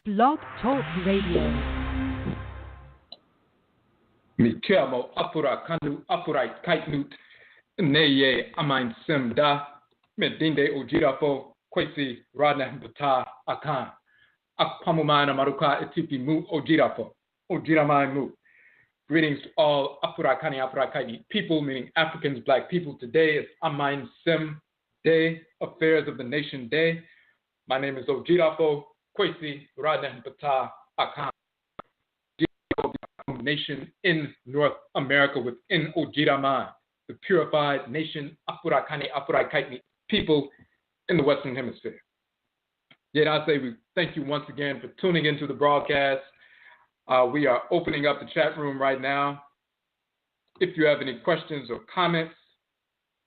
Blog Talk Radio. Mi chiamo Afurakanu, Afuraitkaitnut, Neye AMANSEM da, Medinde Ujirafo, Kwesi Radnambata Akan, Akpamumana Maruka Etipi Mu Ojirafo, Ojiramai Mu. Greetings to all Afurakani, Afuraitkaitnit people, meaning Africans, Black people. Today is AMANSEM Day, Affairs of the Nation Day. My name is Ojirafo, Kwesi Radnambata Akan. Nation in North America within Ojiraman, the purified nation Afurakani, Afuraitkaitnit people in the Western Hemisphere. Yet I say we thank you once again for tuning into the broadcast. We are opening up the chat room right now. If you have any questions or comments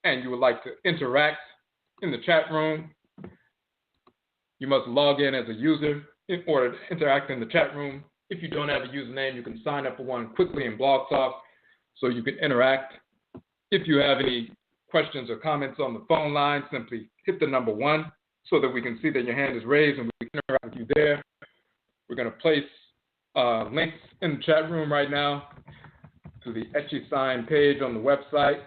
and you would like to interact in the chat room, you must log in as a user in order to interact in the chat room. If you don't have a username, you can sign up for one quickly in Blog Talk so you can interact. If you have any questions or comments on the phone line, simply hit the number 1 so that we can see that your hand is raised and we can interact with you there. We're going to place links in the chat room right now to the AKYISAN page on the website.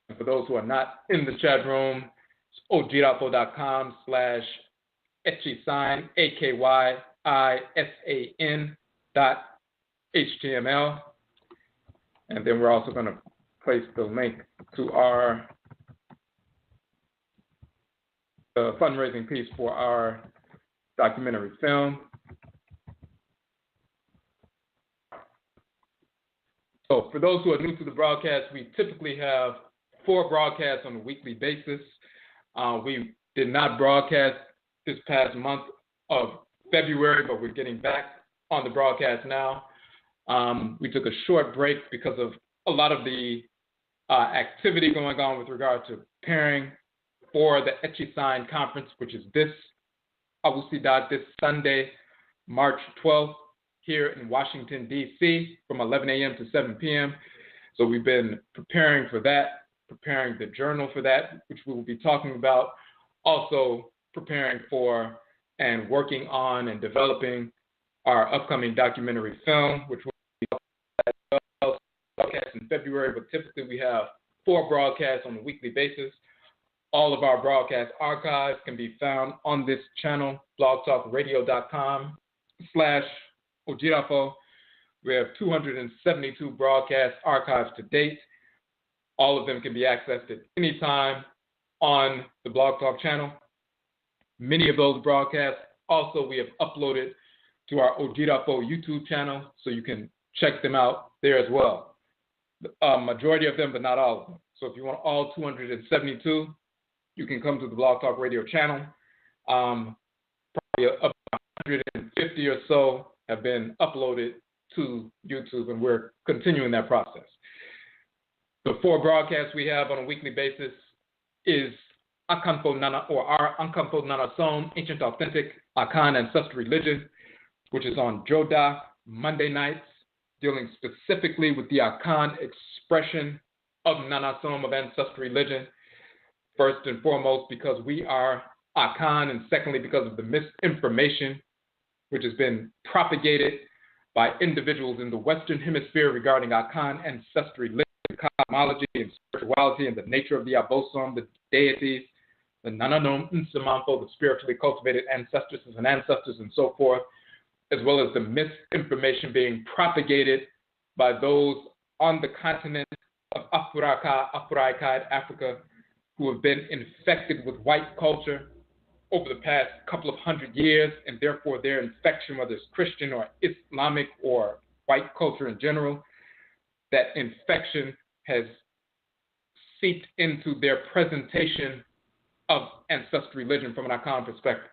And for those who are not in the chat room, it's ojirafo.com/AKYISAN, AKYISAN.html. And then we're also going to place the link to our fundraising piece for our documentary film. So for those who are new to the broadcast, we typically have 4 broadcasts on a weekly basis. We did not broadcast this past month of February, but we're getting back on the broadcast now. We took a short break because of a lot of the activity going on with regard to preparing for the AKYISAN conference, which is this Sunday, March 12th, here in Washington, D.C., from 11 a.m. to 7 p.m. So we've been preparing for that, preparing the journal for that, which we will be talking about, also preparing for and working on and developing our upcoming documentary film, which will be broadcast in February, but typically we have 4 broadcasts on a weekly basis. All of our broadcast archives can be found on this channel, blogtalkradio.com/Ojirafo. We have 272 broadcast archives to date. All of them can be accessed at any time on the Blog Talk channel. Many of those broadcasts also we have uploaded to our Ojirafo YouTube channel, so you can check them out there as well. Majority of them, but not all of them. So if you want all 272, you can come to the Blog Talk Radio channel. Probably about 150 or so have been uploaded to YouTube, and we're continuing that process. The 4 broadcasts we have on a weekly basis is Akan Nana, or our Ancestral Nana Song, Ancient Authentic Akan Ancestral Religion, which is on Joda Monday nights, dealing specifically with the Akan expression of Nana Song of Ancestral Religion. First and foremost, because we are Akan, and secondly, because of the misinformation which has been propagated by individuals in the Western Hemisphere regarding Akan ancestral religion, cosmology, and spirituality, and the nature of the Abosom, the deities, the Nananom Nsamanfo, the spiritually cultivated ancestresses and ancestors, and so forth, as well as the misinformation being propagated by those on the continent of Afuraitkaitnut, Africa, who have been infected with white culture over the past couple of 100 years, and therefore their infection, whether it's Christian or Islamic or white culture in general, that infection has seeped into their presentation of ancestral religion from an Akan perspective.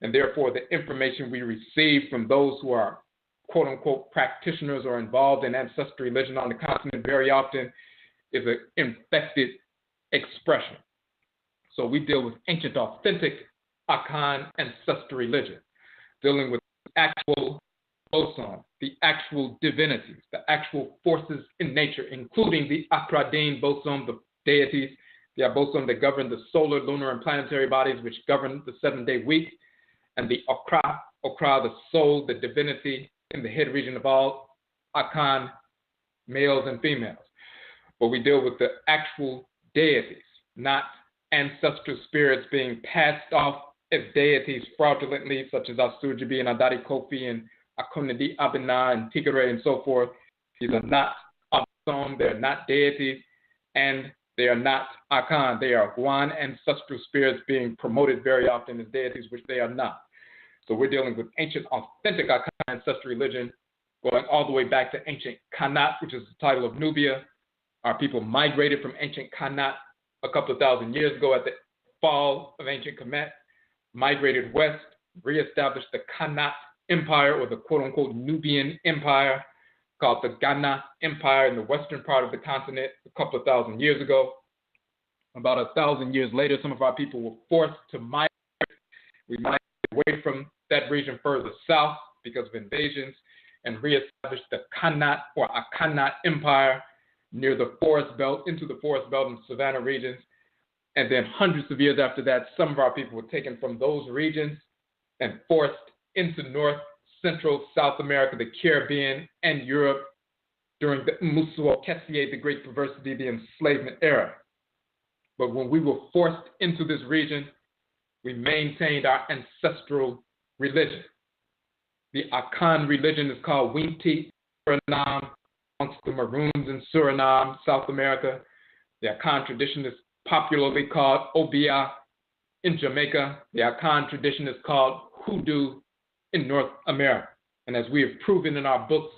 And therefore the information we receive from those who are quote-unquote practitioners or involved in ancestral religion on the continent very often is an infected expression. So we deal with ancient, authentic Akan ancestral religion, dealing with actual boson, the actual divinities, the actual forces in nature, including the Akradin boson, the deities, the Abosom that govern the solar, lunar, and planetary bodies, which govern the 7-day week, and the Okra, the soul, the divinity in the head region of all Akan, males and females. But we deal with the actual deities, not ancestral spirits being passed off as deities fraudulently, such as Asujibi and Adari Kofi and Akonadi Abina and Tigre and so forth. These are not Amansom, they're not deities, and they are not Akan. They are Guan ancestral spirits being promoted very often as deities, which they are not. So we're dealing with ancient, authentic Akan ancestral religion, going all the way back to ancient Khanat, which is the title of Nubia. Our people migrated from ancient Khanat a couple of thousand years ago at the fall of ancient Kemet, migrated west, reestablished the Khanat Empire, or the quote-unquote Nubian Empire, called the Ghana Empire in the western part of the continent a couple of thousand years ago. About 1,000 years later, some of our people were forced to migrate. We migrated away from that region further south because of invasions and reestablished the Khanat or Akanat Empire near the forest belt, into the forest belt and savanna regions. And then hundreds of years after that, some of our people were taken from those regions and forced into North, Central, South America, the Caribbean, and Europe during the Mmusuo Kese, the Great Perversity, the Enslavement Era. But when we were forced into this region, we maintained our ancestral religion. The Akan religion is called Winti Suriname, amongst the Maroons in Suriname, South America. The Akan tradition is popularly called Obia in Jamaica. The Akan tradition is called Hoodoo in North America. And as we have proven in our books,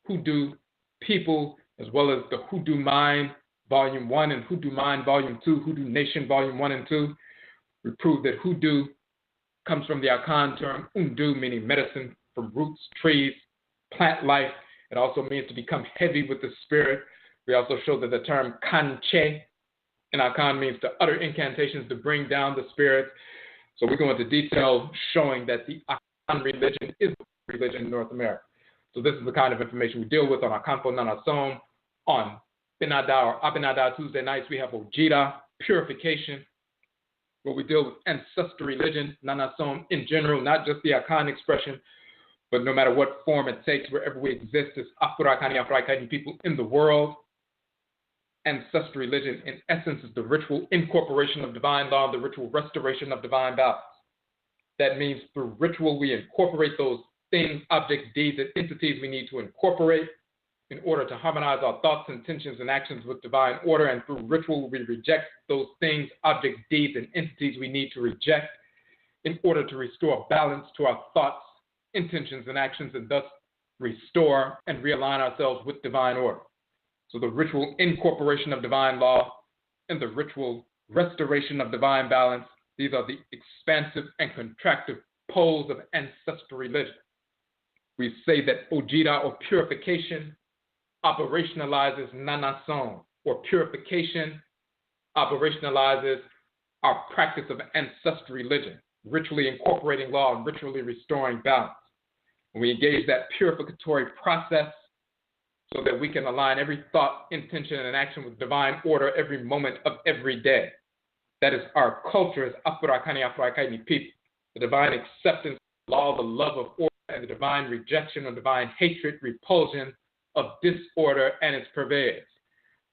Hoodoo People, as well as the Hoodoo Mind, Volume 1 and Hoodoo Mind, Volume 2, Hoodoo Nation, Volume 1 and 2, we prove that Hoodoo comes from the Akan term Undu, meaning medicine from roots, trees, plant life. It also means to become heavy with the spirit. We also show that the term Kanche in Akan means to utter incantations to bring down the spirits. So we go into detail showing that the Akan religion is the religion in North America. So this is the kind of information we deal with on Akampo Nanasom. On Binada or Abinada Tuesday nights, we have Ojira, purification, where we deal with ancestral religion, Nanasom in general, not just the Akan expression, but no matter what form it takes, wherever we exist as Afurakani, Afuraitkaitnut people in the world. Ancestral religion, in essence, is the ritual incorporation of divine law and the ritual restoration of divine balance. That means through ritual, we incorporate those things, objects, deeds, and entities we need to incorporate in order to harmonize our thoughts, intentions, and actions with divine order. And through ritual, we reject those things, objects, deeds, and entities we need to reject in order to restore balance to our thoughts, intentions, and actions, and thus restore and realign ourselves with divine order. So the ritual incorporation of divine law and the ritual restoration of divine balance, these are the expansive and contractive poles of ancestral religion. We say that Ojira, or purification, operationalizes Nanasom, or purification operationalizes our practice of ancestral religion, ritually incorporating law and ritually restoring balance. And we engage that purificatory process so that we can align every thought, intention, and action with divine order every moment of every day. That is our culture as Afurakani, Afuraitkaitnut people. The divine acceptance of law, the love of order, and the divine rejection or divine hatred, repulsion of disorder and its purveyors.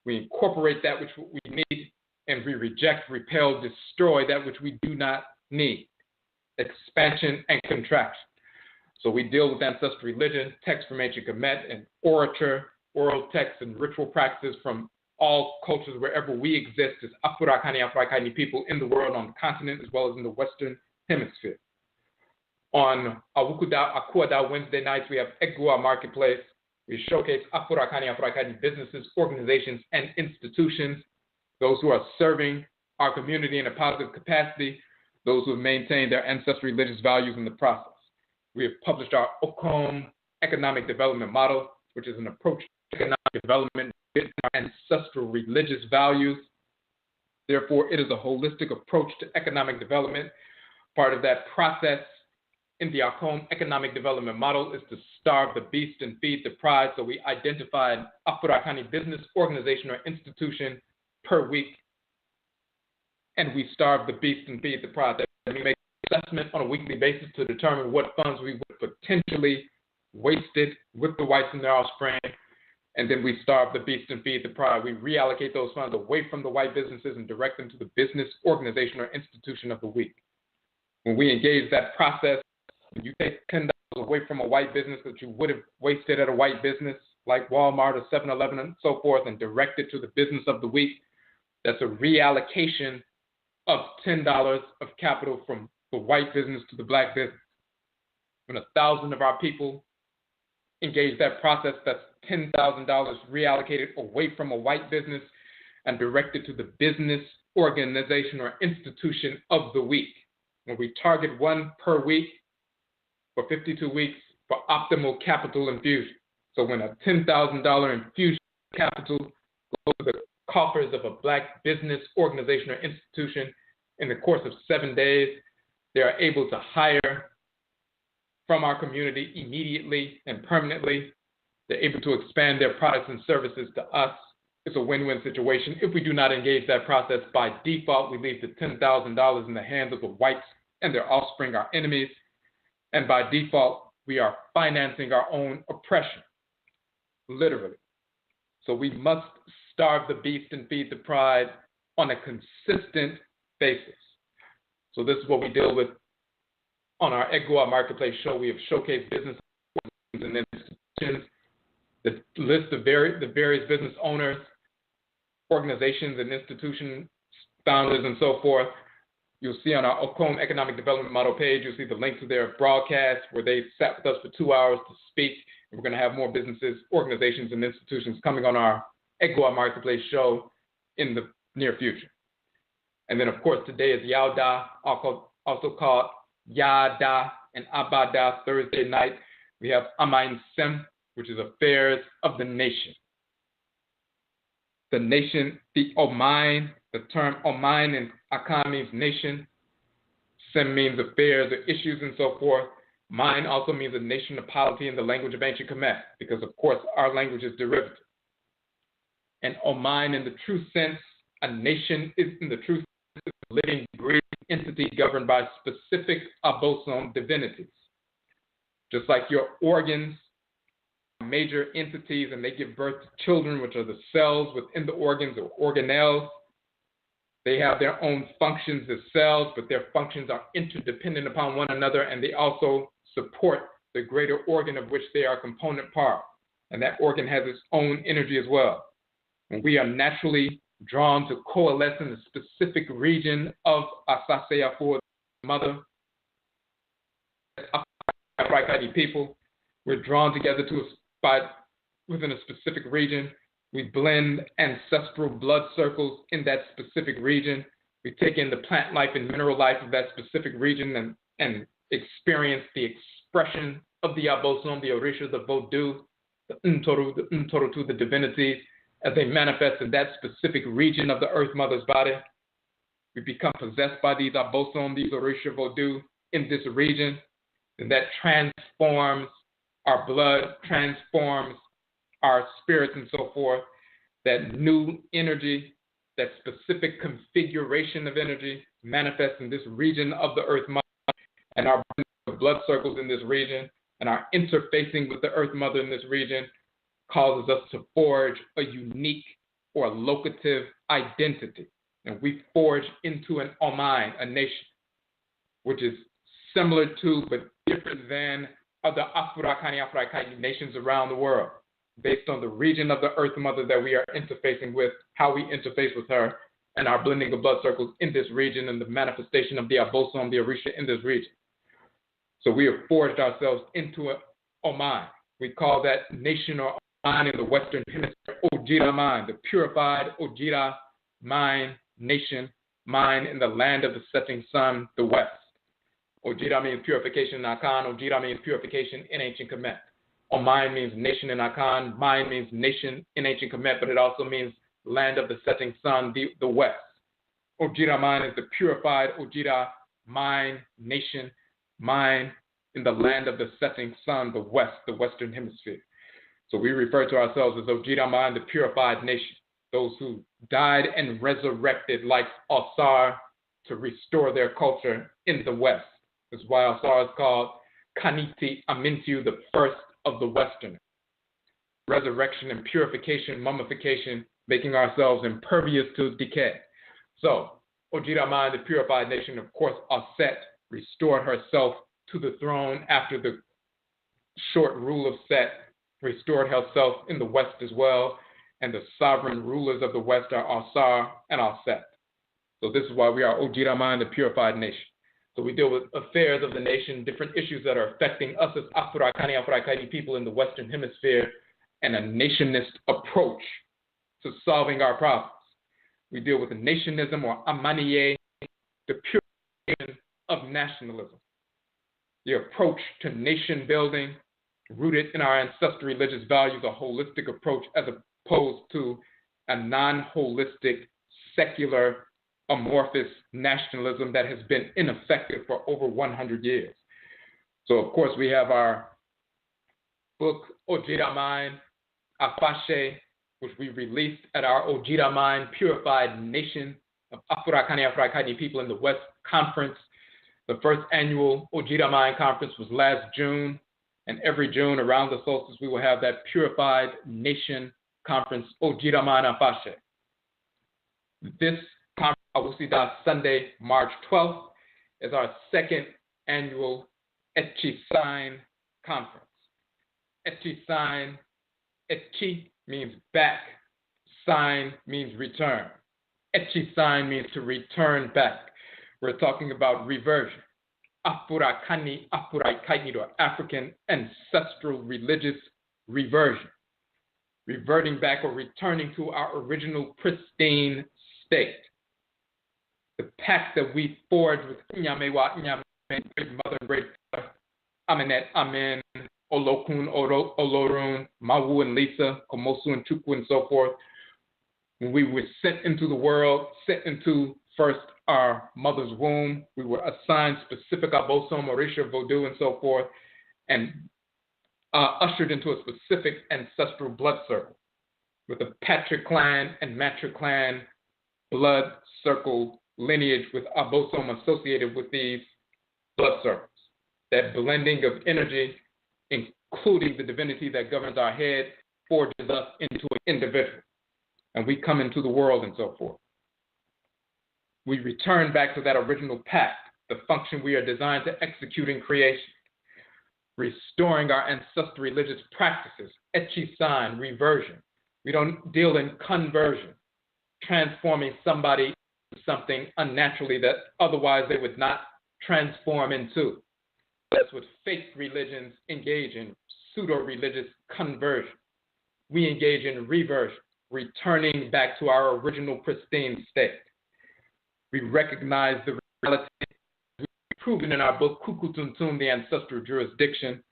We incorporate that which we need, and we reject, repel, destroy that which we do not need. Expansion and contraction. So we deal with ancestral religion, texts from ancient Kemet, and orature, oral texts, and ritual practices from all cultures wherever we exist as Afurakani, Afuraitkaitnut people in the world, on the continent, as well as in the Western Hemisphere. On Akuada Wednesday nights, we have Egua Marketplace. We showcase Afurakani, Afuraitkaitnut businesses, organizations, and institutions, those who are serving our community in a positive capacity, those who have maintained their ancestral religious values in the process. We have published our Okom economic development model, which is an approach to economic development based on our ancestral religious values. Therefore, it is a holistic approach to economic development. Part of that process in the Okom economic development model is to starve the beast and feed the pride. So we identify an Afurakani business, organization, or institution per week, and we starve the beast and feed the pride. That we make assessment on a weekly basis to determine what funds we would potentially wasted with the whites and their offspring. And then we starve the beast and feed the pride. We reallocate those funds away from the white businesses and direct them to the business, organization, or institution of the week. When we engage that process, when you take $10 away from a white business that you would have wasted at a white business like Walmart or 7-Eleven and so forth and direct it to the business of the week, that's a reallocation of $10 of capital from the white business to the black business. When 1,000 of our people engage that process, that's $10,000 reallocated away from a white business and directed to the business, organization, or institution of the week. When we target one per week for 52 weeks for optimal capital infusion. So when a $10,000 infusion capital goes to the coffers of a black business, organization, or institution in the course of 7 days, they are able to hire from our community immediately and permanently. They're able to expand their products and services to us. It's a win-win situation. If we do not engage that process, by default, we leave the $10,000 in the hands of the whites and their offspring, our enemies. And by default, we are financing our own oppression, literally. So we must starve the beast and feed the pride on a consistent basis. So this is what we deal with on our Egua Marketplace show. We have showcased business and institutions, the list of the various business owners, organizations and institution founders and so forth. You'll see on our Okom Economic Development Model page, you'll see the link to their broadcast where they sat with us for 2 hours to speak. And we're going to have more businesses, organizations, and institutions coming on our Egua Marketplace show in the near future. And then, of course, today is Yauda, also called Yada and Abada Thursday night. We have AMANSEM, which is Affairs of the Nation. The nation, the Oman, the term Oman in Akan means nation. Sem means affairs or issues and so forth. Mine also means a nation of polity in the language of ancient Kemet, because, of course, our language is derivative. And Oman, in the true sense, a nation is in the true sense a living, breathing entity governed by specific abosom divinities. Just like your organs are major entities and they give birth to children, which are the cells within the organs or organelles. They have their own functions as cells, but their functions are interdependent upon one another, and they also support the greater organ of which they are a component part. And that organ has its own energy as well. And we are naturally drawn to coalesce in a specific region of Asase Afur, mother, Afuraitkaitnit people. We're drawn together to a spot within a specific region. We blend ancestral blood circles in that specific region. We take in the plant life and mineral life of that specific region and experience the expression of the abosom, the orishas, the Voodoo, the Ntoru, the divinities, as they manifest in that specific region of the Earth Mother's body. We become possessed by these abosom, these orisha Voodoo in this region, and that transforms our blood, transforms our spirits and so forth. That new energy, that specific configuration of energy manifests in this region of the Earth Mother, and our blood circles in this region and our interfacing with the Earth Mother in this region causes us to forge a unique or locative identity. And we forge into an Oman, a nation, which is similar to but different than other Afurakani, Afuraitkaitnit nations around the world, based on the region of the Earth Mother that we are interfacing with, how we interface with her, and our blending of blood circles in this region and the manifestation of the abosom, the orisha in this region. So we have forged ourselves into an Oman. We call that nation or Oman in the Western Hemisphere, Ojira Mind, the purified Ojira Mind, nation, mind in the land of the setting sun, the West. Ojira means purification in Akan. Ojira means purification in ancient Kemet. Oman means nation in Akan. Mind means nation in ancient Kemet, but it also means land of the setting sun, the West. Ojira Mind is the purified Ojira mind, nation, mind in the land of the setting sun, the West, the Western Hemisphere. So we refer to ourselves as Ojira Mind, the purified nation, those who died and resurrected like Osar to restore their culture in the West. This is why Asar is called Kaniti Amintiu, the first of the Westerners. Resurrection and purification, mummification, making ourselves impervious to decay. So, Ojiraman, the purified nation, of course, Aset restored herself to the throne after the short rule of Set, restored herself in the West as well, and the sovereign rulers of the West are Asar and Aset. So this is why we are Ojiraman, the purified nation. So we deal with affairs of the nation, different issues that are affecting us as Afurakani, Afuraitkaitnit people in the Western Hemisphere, and a nationist approach to solving our problems. We deal with the nationism, or Amaniye, the purification of nationalism. The approach to nation building, rooted in our ancestral religious values, a holistic approach as opposed to a non-holistic, secular, amorphous nationalism that has been ineffective for over 100 years. So, of course, we have our book, Ojiraman Afashe, which we released at our Ojiraman Purified Nation of Afurakani, Afuraitkaitnit people in the West Conference. The first annual Ojiraman Conference was last June, and every June around the solstice we will have that Purified Nation Conference, Ojiraman Afashe. This conference, Awusida, Sunday, March 12th, is our second annual AKYISAN Conference. AKYISAN, Etchi means back, sign means return. AKYISAN means to return back. We're talking about reversion. Afurakani, Afuraitkaitnit, or African Ancestral Religious Reversion. Reverting back or returning to our original pristine state. The pact that we forged with Nyamewa, Nyame, great mother and great father, Amenet, Amen, Olokun, Olorun, Mawu and Lisa, Komosu and Chukwu, and so forth. When we were sent into the world, sent into first our mother's womb, we were assigned specific Abosom, Orisha, Voodoo, and so forth, and ushered into a specific ancestral blood circle with a patriclan and matriclan blood circle lineage with Abosom associated with these blood circles. That blending of energy, including the divinity that governs our head, forges us into an individual. And we come into the world and so forth. We return back to that original pact, the function we are designed to execute in creation. Restoring our ancestral religious practices, AKYISAN, reversion. We don't deal in conversion, transforming somebody into something unnaturally that otherwise they would not transform into. That's what fake religions engage in, pseudo-religious conversion. We engage in reversion, returning back to our original pristine state. We recognize the reality we've proven in our book, Kukutuntum, the Ancestral Jurisdiction,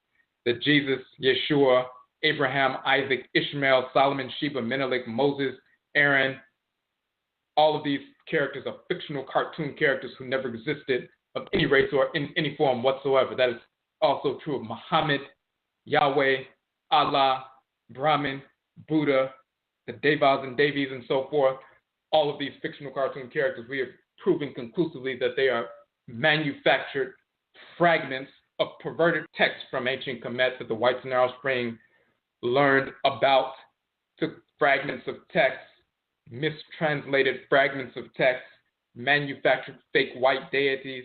that Jesus, Yeshua, Abraham, Isaac, Ishmael, Solomon, Sheba, Menelik, Moses, Aaron, all of these characters are fictional cartoon characters who never existed of any race or in any form whatsoever. That is also true of Muhammad, Yahweh, Allah, Brahman, Buddha, the Devas and Devis, and so forth. All of these fictional cartoon characters, we have proven conclusively that they are manufactured fragments of perverted texts from ancient Kemet that the whites in our offspring learned about, took fragments of texts, mistranslated fragments of texts, manufactured fake white deities,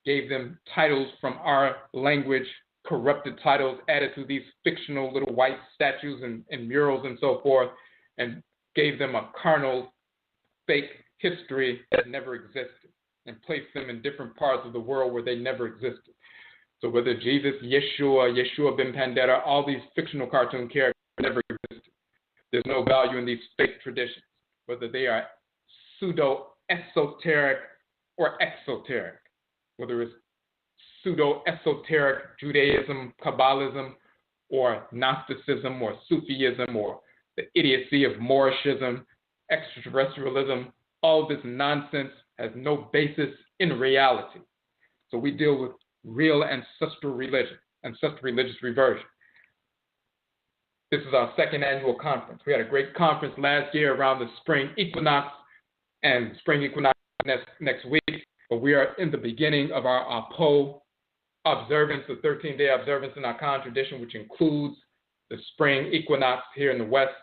gave them titles from our language, corrupted titles, added to these fictional little white statues and murals and so forth, and gave them a carnal, fake history that never existed, and placed them in different parts of the world where they never existed. So whether Jesus, Yeshua ben Pandera, all these fictional cartoon characters never existed. There's no value in these fake traditions, whether they are pseudo-esoteric or exoteric, whether it's pseudo-esoteric Judaism, Kabbalism, or Gnosticism, or Sufism, or the idiocy of Moorishism, extraterrestrialism. All of this nonsense has no basis in reality. So we deal with real ancestral religion, ancestral religious reversion. This is our second annual conference. We had a great conference last year around the spring equinox, and spring equinox next week. But we are in the beginning of our Apo observance, the 13-day observance in Akan tradition, which includes the spring equinox here in the West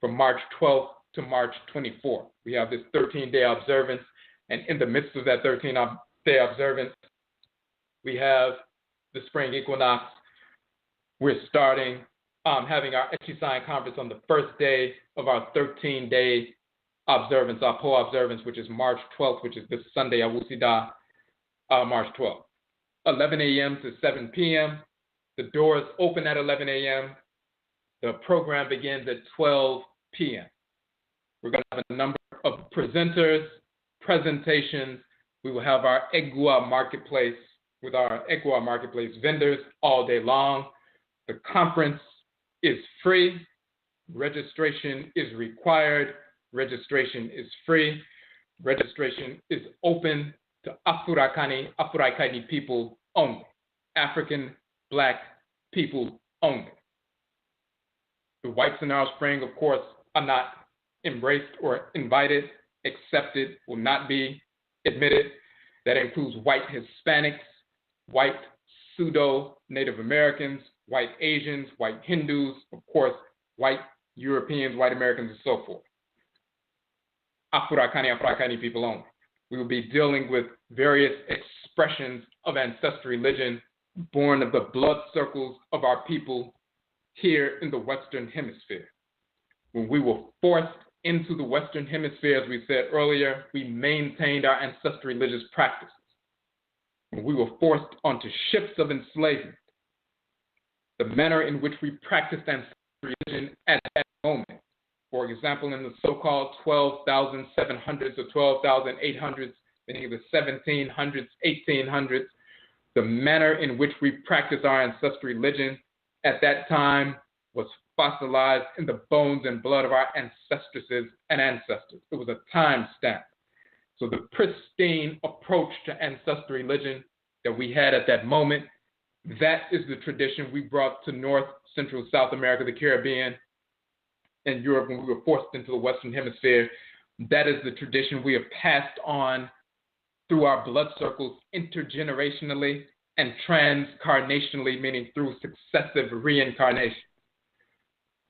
from March 12th to March 24th. We have this 13-day observance, and in the midst of that 13-day observance, we have the spring equinox. We're starting having our AKYISAN conference on the first day of our 13-day observance, our Po observance, which is March 12th, which is this Sunday, Awusida, March 12th. 11 a.m. to 7 p.m. The doors open at 11 a.m. The program begins at 12 p.m. We're going to have a number of presenters, presentations. We will have our Egua marketplace with our Egua marketplace vendors all day long. The conference is free. Registration is required. Registration is free. Registration is open to Afurakani, Afuraitkaitnit people only. African Black people only. The whites in our spring, of course, are not embraced or invited, accepted, will not be admitted. That includes white Hispanics, white pseudo-Native Americans, white Asians, white Hindus, of course, white Europeans, white Americans, and so forth. Afurakani, Afuraitkaitnit people only. We will be dealing with various expressions of ancestral religion born of the blood circles of our people here in the Western Hemisphere. When we were forced into the Western Hemisphere, as we said earlier, we maintained our ancestral religious practices. When we were forced onto ships of enslavement, the manner in which we practiced ancestral religion at that moment, for example, in the so-called 12,700s or 12,800s, meaning the 1700s, 1800s, the manner in which we practice our ancestral religion at that time was fossilized in the bones and blood of our ancestresses and ancestors. It was a time stamp. So the pristine approach to ancestral religion that we had at that moment, that is the tradition we brought to North, Central, South America, the Caribbean, and Europe when we were forced into the Western Hemisphere. That is the tradition we have passed on through our blood circles intergenerationally and transcarnationally, meaning through successive reincarnation.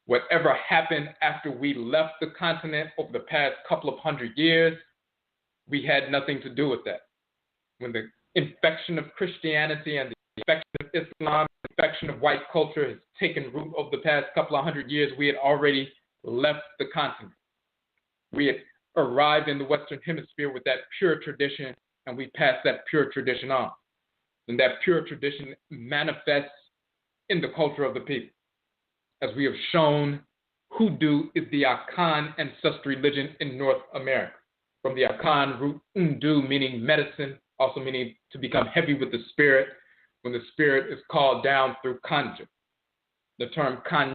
Whatever happened after we left the continent over the past couple of hundred years, we had nothing to do with that. When the infection of Christianity and the infection of Islam, the infection of white culture has taken root over the past couple of hundred years, we had already left the continent. We had arrived in the Western Hemisphere with that pure tradition, and we passed that pure tradition on. And that pure tradition manifests in the culture of the people. As we have shown, Hoodoo is the Akan ancestral religion in North America. From the Akan root, Ndu, meaning medicine, also meaning to become heavy with the spirit, when the spirit is called down through kanja. The term kanja,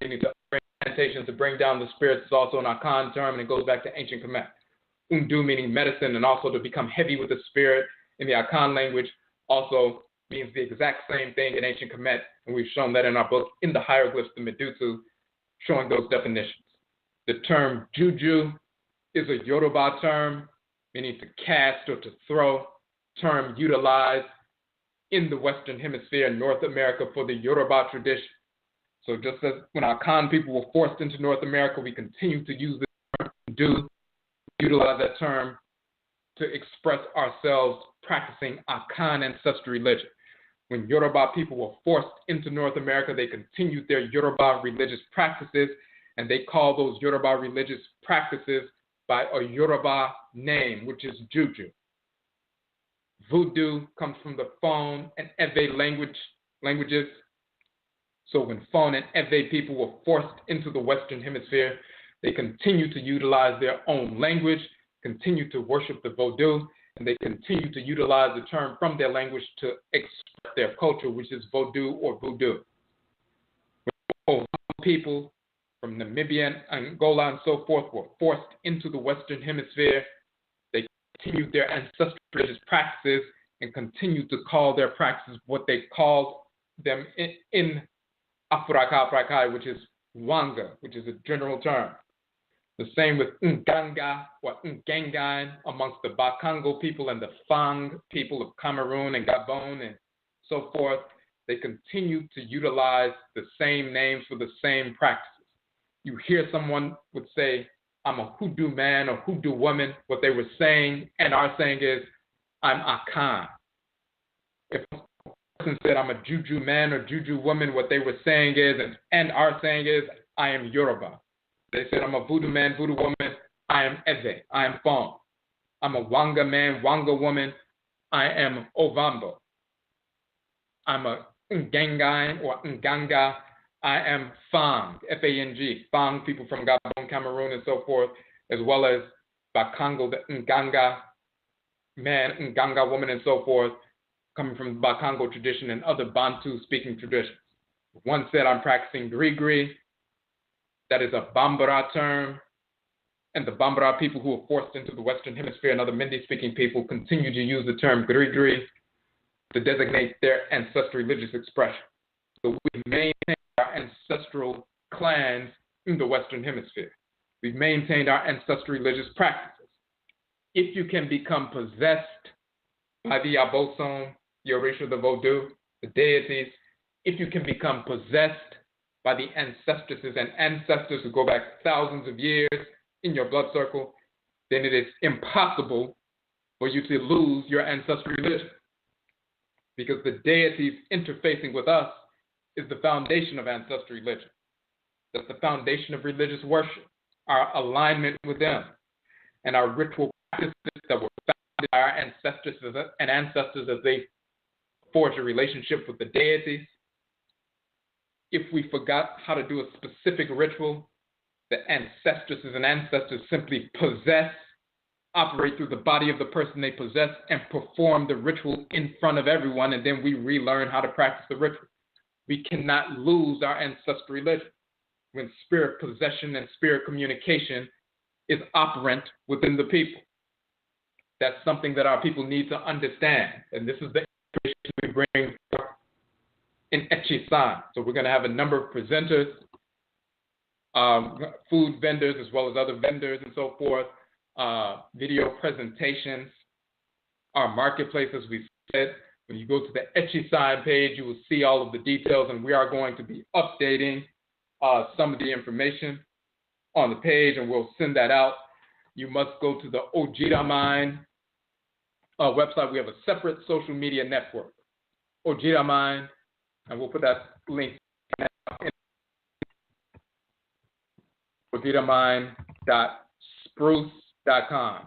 meaning to bring plantations to bring down the spirits, is also an Akan term, and it goes back to ancient Kemet. Ndu, meaning medicine, and also to become heavy with the spirit in the Akan language, also means the exact same thing in ancient Kemet, and we've shown that in our book, In the Hieroglyphs, the Medutu, showing those definitions. The term Juju is a Yoruba term, meaning to cast or to throw, term utilized in the Western Hemisphere and North America for the Yoruba tradition. So just as when our Akan people were forced into North America, we continue to use the term, utilize that term to express ourselves practicing Akan ancestral religion. When Yoruba people were forced into North America, they continued their Yoruba religious practices, and they call those Yoruba religious practices by a Yoruba name, which is Juju. Voodoo comes from the Fang and Ewe languages. So when Fang and Ewe people were forced into the Western Hemisphere, they continued to utilize their own language, continued to worship the Voodoo, and they continue to utilize the term from their language to express their culture, which is Vodou or Voodoo. When Ovambo people from Namibia, Angola, and so forth were forced into the Western Hemisphere, they continued their ancestral religious practices and continued to call their practices what they called them in Afurakai, which is Wanga, which is a general term. The same with Ngengang or Ngengang amongst the Bakongo people and the Fang people of Cameroon and Gabon and so forth, they continue to utilize the same names for the same practices. You hear someone would say, I'm a Hoodoo man or Hoodoo woman. What they were saying and are saying is, I'm Akan. If a person said, I'm a Juju man or Juju woman, what they were saying is, and are saying is, I am Yoruba. They said, I'm a Voodoo man, Voodoo woman, I am Eze, I am Fang. I'm a Wanga man, Wanga woman, I am Ovambo. I'm a Ngengang or Nganga, I am Fang, F-A-N-G, Fang, people from Gabon, Cameroon, and so forth, as well as Bakongo, the Nganga man, Nganga woman, and so forth, coming from the Bakongo tradition and other Bantu-speaking traditions. One said, I'm practicing Gris Gris. That is a Bambara term, and the Bambara people who were forced into the Western Hemisphere and other Mindi-speaking people continue to use the term Gris Gris to designate their ancestral religious expression. So we maintain our ancestral clans in the Western Hemisphere. We've maintained our ancestral religious practices. If you can become possessed by the Abosom, the Orisha, the Voodoo, the deities, if you can become possessed by the ancestresses and ancestors who go back thousands of years in your blood circle, then it is impossible for you to lose your ancestral religion. Because the deities interfacing with us is the foundation of ancestral religion. That's the foundation of religious worship, our alignment with them, and our ritual practices that were founded by our ancestresses and ancestors as they forged a relationship with the deities. If we forgot how to do a specific ritual, the ancestresses and ancestors simply possess, operate through the body of the person they possess, and perform the ritual in front of everyone, and then we relearn how to practice the ritual. We cannot lose our ancestral religion when spirit possession and spirit communication is operant within the people. That's something that our people need to understand, and this is the information we bring in AKYISAN. So we're going to have a number of presenters, food vendors as well as other vendors and so forth, video presentations, our marketplace, as we said. When you go to the AKYISAN page, you will see all of the details, and we are going to be updating some of the information on the page, and we'll send that out. You must go to the Ojiraman website. We have a separate social media network, Ojiraman, and we'll put that link in ojiraman.spruce.com.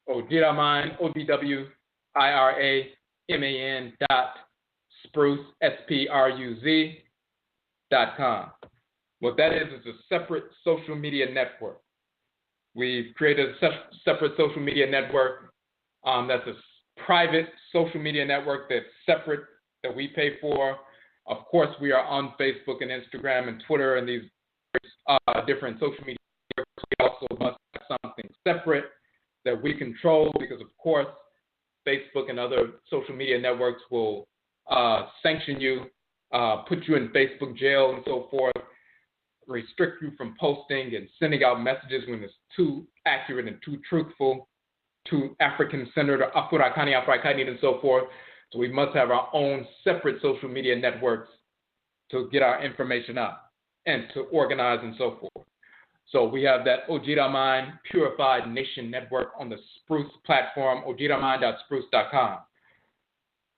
Ojiraman, ODWIRAMAN.spruce, SPRUZ.com. What that is a separate social media network. We've created a separate social media network that's a private social media network that's separate, that we pay for. Of course, we are on Facebook and Instagram and Twitter and these different social media networks. We also must have something separate that we control because, of course, Facebook and other social media networks will sanction you, put you in Facebook jail and so forth, restrict you from posting and sending out messages when it's too accurate and too truthful, too African-centered, or Afurakani, Afuraitkaitnit, and so forth. So we must have our own separate social media networks to get our information out and to organize and so forth. So we have that Ojiraman Purified Nation Network on the Spruce platform, ojiraman.spruce.com.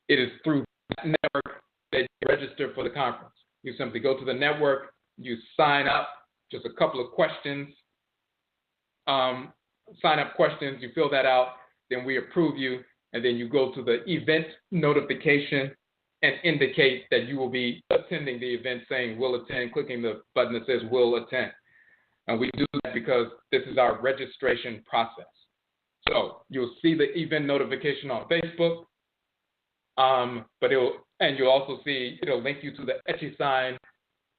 It is through that network that you register for the conference. You simply go to the network, you sign up, just a couple of questions, sign up questions, you fill that out, then we approve you, and then you go to the event notification and indicate that you will be attending the event, saying will attend, clicking the button that says will attend. And we do that because this is our registration process. So you'll see the event notification on Facebook, but you'll also see, it'll link you to the AKYISAN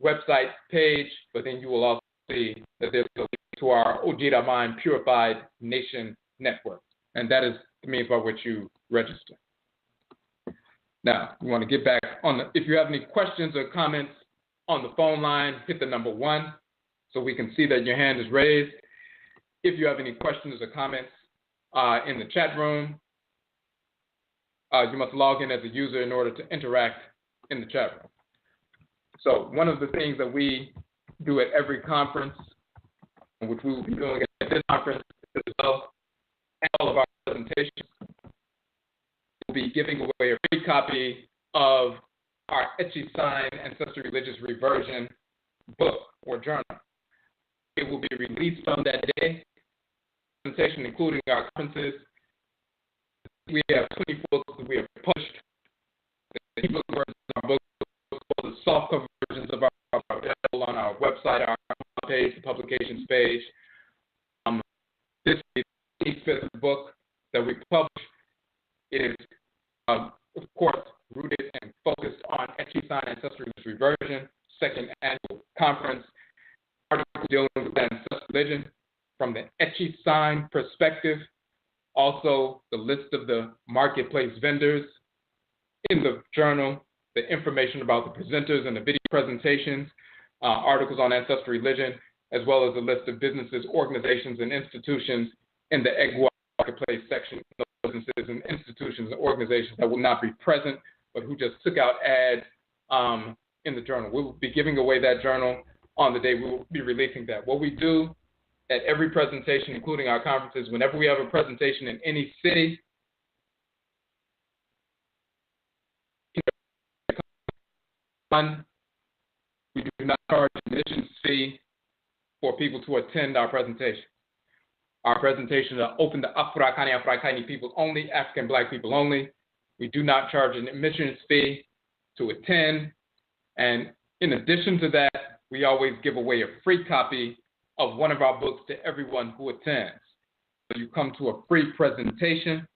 website page, but then you will also see that there's a link to our Ojiraman Purified Nation Network, and that is the means by which you register. Now, we want to get back on if you have any questions or comments on the phone line, hit the number 1 so we can see that your hand is raised. If you have any questions or comments in the chat room, you must log in as a user in order to interact in the chat room. So one of the things that we do at every conference, which we will be doing at this conference as well, and all of our presentations, we'll be giving away a free copy of our AKYISAN Ancestral Religious Reversion book or journal. It will be released on that day. Presentation, including our conferences. We have 20 books that we have published. The ebook versions of our books, the soft cover versions of our available on our website, our page, the publications page. This is the 85th book that we publish. It is, of course, rooted and focused on AKYISAN Ancestral Religious Reversion, second annual conference, article dealing with ancestral religion from the AKYISAN perspective. Also, the list of the marketplace vendors in the journal, the information about the presenters and the video presentations, articles on ancestral religion, as well as a list of businesses, organizations, and institutions in the AKYISAN marketplace section. Businesses and institutions and organizations that will not be present, but who just took out ads in the journal. We will be giving away that journal on the day we will be releasing that. What we do at every presentation, including our conferences, whenever we have a presentation in any city, we do not charge admission fee for people to attend our presentation. Our presentations are open to Afurakani, Afuraitkaitnit people only, African Black people only. We do not charge an admissions fee to attend. And in addition to that, we always give away a free copy of one of our books to everyone who attends. So you come to a free presentation.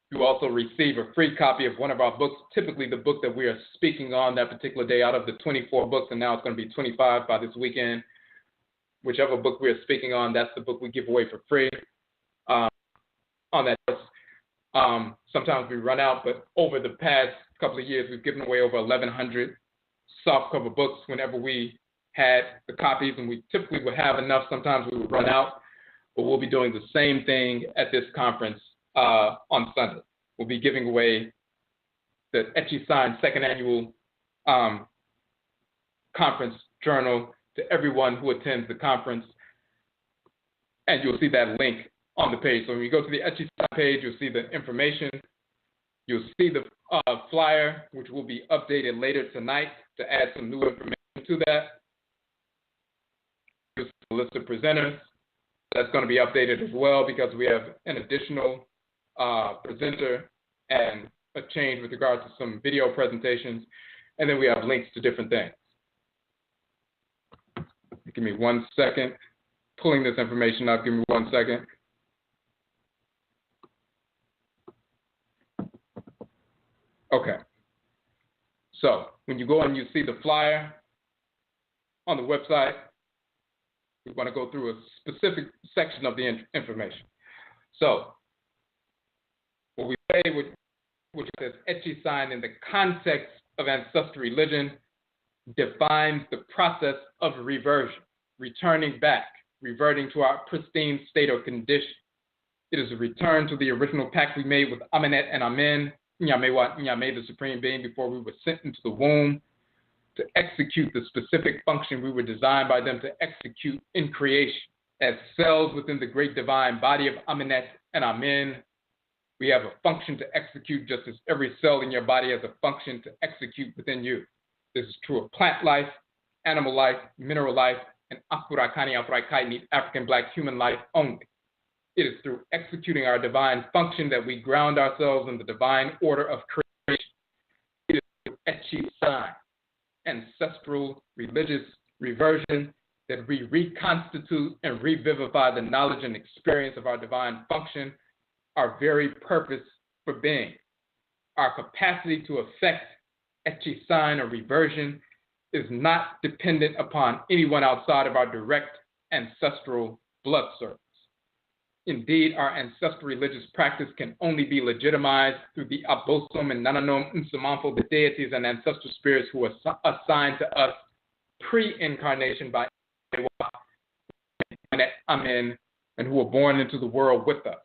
You also receive a free copy of one of our books, typically the book that we are speaking on that particular day out of the 24 books, and now it's going to be 25 by this weekend. Whichever book we are speaking on, that's the book we give away for free. On that, sometimes we run out, but over the past couple of years, we've given away over 1,100 softcover books whenever we had the copies, and we typically would have enough. Sometimes we would run out, but we'll be doing the same thing at this conference on Sunday. We'll be giving away the AKYISAN second annual conference journal to everyone who attends the conference, and you'll see that link on the page. So when you go to the AKYISAN page, you'll see the information. You'll see the flyer, which will be updated later tonight to add some new information to that. You'll see the list of presenters. That's going to be updated as well because we have an additional presenter and a change with regard to some video presentations, and then we have links to different things. Give me 1 second. Pulling this information up. Give me 1 second. Okay. So when you go and you see the flyer on the website, we want to go through a specific section of the information. So what we say, which says AKYISAN in the context of ancestral religion, defines the process of reversion, returning back, reverting to our pristine state or condition. It is a return to the original pact we made with Amanet and Amen, Nyame, the Supreme Being, before we were sent into the womb to execute the specific function we were designed by them to execute in creation. As cells within the great divine body of Amanet and Amen, we have a function to execute just as every cell in your body has a function to execute within you. This is true of plant life, animal life, mineral life, and Afurakani, Afuraitkaitnit, African Black human life only. It is through executing our divine function that we ground ourselves in the divine order of creation. It is through AKYISAN, Ancestral Religious Reversion, that we reconstitute and revivify the knowledge and experience of our divine function, our very purpose for being. Our capacity to affect AKYISAN or reversion is not dependent upon anyone outside of our direct ancestral blood circles. Indeed, our ancestral religious practice can only be legitimized through the Abosom and Nananom Nsamanfo, the deities and ancestral spirits who are assigned to us pre-incarnation by Amen, and who were born into the world with us.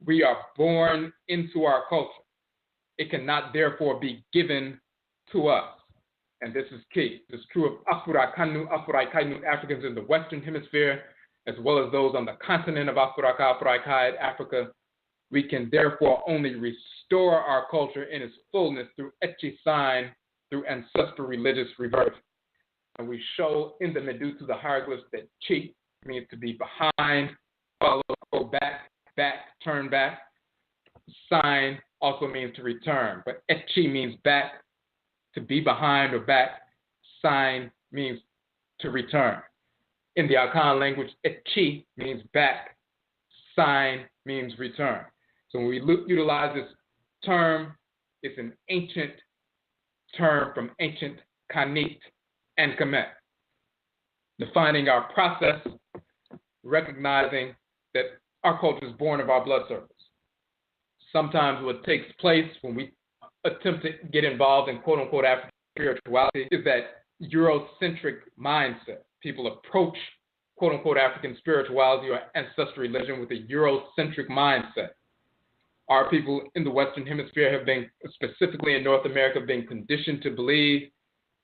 We are born into our culture. it cannot therefore be given to us. And this is key. This is true of Afurakanu, Afuraitkaitnut Africans in the Western Hemisphere, as well as those on the continent of Afuraikai, Africa. We can therefore only restore our culture in its fullness through AKYISAN, through ancestral religious reversion. And we show in the Medusa the hieroglyphs that chi means to be behind, follow, go back, turn back. Sign also means to return, but etchi means back, to be behind or back. Sign means to return. In the Akan language, etchi means back, sign means return. So when we utilize this term, it's an ancient term from ancient Kanit and Kemet, defining our process, recognizing that our culture is born of our blood circles. Sometimes what takes place when we attempt to get involved in quote-unquote African spirituality is that Eurocentric mindset. People approach quote-unquote African spirituality or ancestral religion with a Eurocentric mindset. Our people in the Western Hemisphere have been, specifically in North America, been conditioned to believe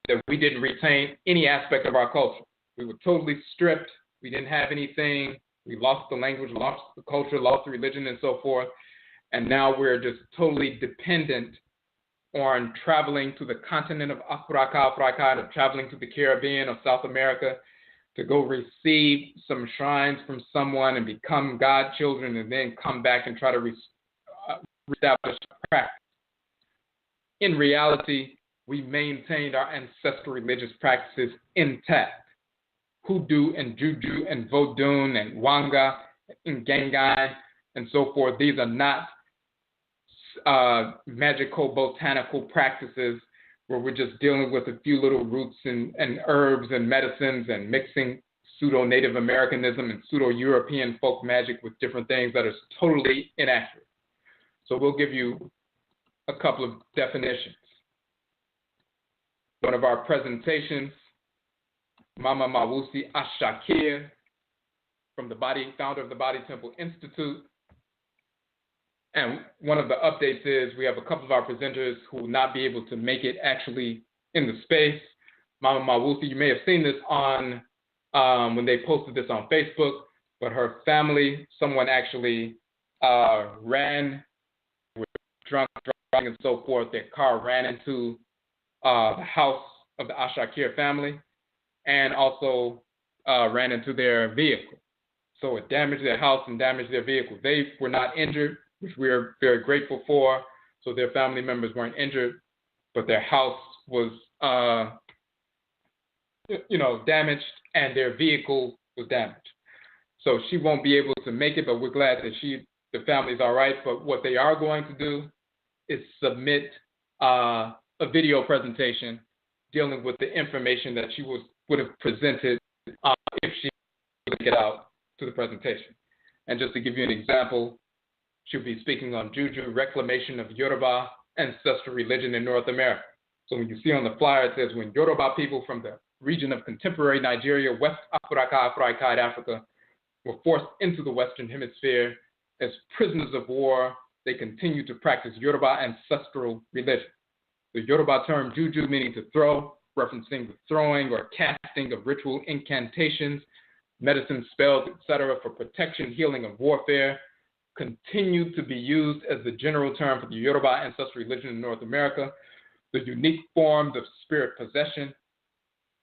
that we didn't retain any aspect of our culture. We were totally stripped. We didn't have anything. We lost the language, lost the culture, lost the religion, and so forth. And now we're just totally dependent on traveling to the continent of Afuraitkaitnut, or traveling to the Caribbean or South America to go receive some shrines from someone and become godchildren, and then come back and try to reestablish practice. In reality, we maintained our ancestral religious practices intact. Hoodoo and Juju and Voodoo and Wanga and Ngengang and so forth, these are not magical botanical practices where we're just dealing with a few little roots and herbs and medicines and mixing pseudo-Native Americanism and pseudo-European folk magic with different things that are totally inaccurate. So we'll give you a couple of definitions. One of our presentations, Mama Mawusi Ashakir, from the founder of the Body Temple Institute. And one of the updates is we have a couple of our presenters who will not be able to make it actually in the space. Mama Mawusi, you may have seen this on when they posted this on Facebook, but her family, someone actually ran, with drunk and so forth. Their car ran into the house of the Ashakir family and also ran into their vehicle. So it damaged their house and damaged their vehicle. They were not injured, which we are very grateful for. So their family members weren't injured, but their house was, damaged, and their vehicle was damaged. So she won't be able to make it, but we're glad that the family's all right. But what they are going to do is submit a video presentation dealing with the information that she would have presented if she would get out to the presentation. And just to give you an example, she'll be speaking on Juju, reclamation of Yoruba ancestral religion in North America. So when you see on the flyer, it says, when Yoruba people from the region of contemporary Nigeria, West Afuraitkaitnut, Africa, were forced into the Western Hemisphere as prisoners of war, they continue to practice Yoruba ancestral religion. The Yoruba term Juju, meaning to throw, referencing the throwing or casting of ritual incantations, medicine spells, etc., for protection, healing, and warfare, continue to be used as the general term for the Yoruba ancestral religion in North America. The unique forms of spirit possession,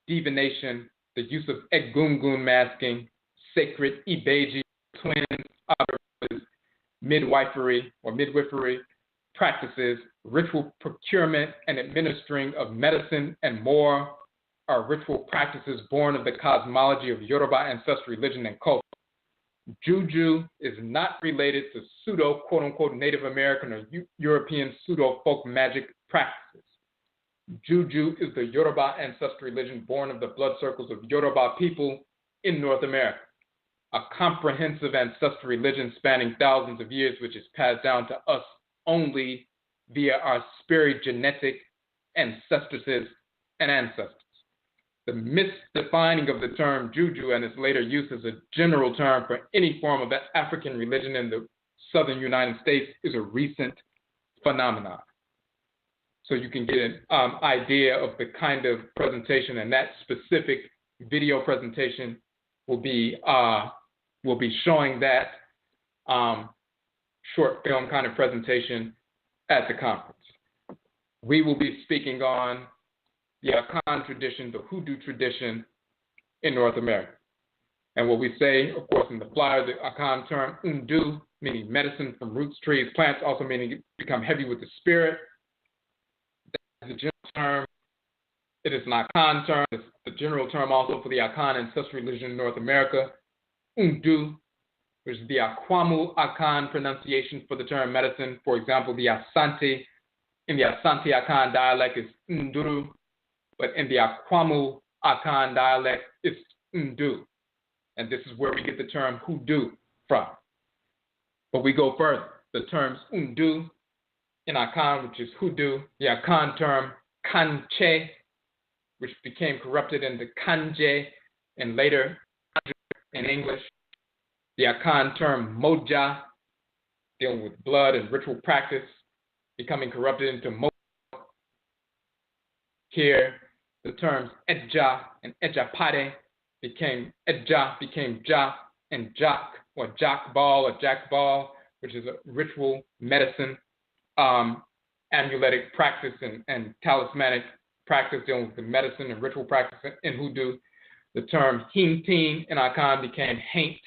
divination, the use of egungun masking, sacred ibeji, twins, midwifery practices, ritual procurement and administering of medicine, and more are ritual practices born of the cosmology of Yoruba ancestral religion and culture. Juju is not related to pseudo, quote-unquote, Native American or European pseudo-folk magic practices. Juju is the Yoruba ancestral religion born of the blood circles of Yoruba people in North America, a comprehensive ancestral religion spanning thousands of years, which is passed down to us only via our spirit-genetic ancestresses and ancestors. The misdefining of the term Juju and its later use as a general term for any form of African religion in the southern United States is a recent phenomenon. so you can get an idea of the kind of presentation, and that specific video presentation will be showing that short film kind of presentation at the conference. We will be speaking on the Akan tradition, the Hoodoo tradition in North America. And what we say, of course, in the flyer, the Akan term, Undu, meaning medicine from roots, trees, plants, also meaning become heavy with the spirit. That's the general term. It is an Akan term. It's the general term also for the Akan ancestral religion in North America. Undu, which is the Akwamu Akan pronunciation for the term medicine. For example, the Asante, in the Asante Akan dialect is Nduru, but in the Akwamu Akan dialect, it's Undu. And this is where we get the term Hoodoo from. But we go further. The terms Undu in Akan, which is Hoodoo, the Akan term Kanche, which became corrupted into Kanje and later in English. The Akan term Moja, dealing with blood and ritual practice, becoming corrupted into Mo. Here, the terms Eja and Ejapade became Eja, became Ja, and Jak, or Jak Ball, or Jack Ball, which is a ritual medicine, amuletic practice and talismanic practice dealing with the medicine and ritual practice in Hoodoo. The term Hintin in Akan became Haint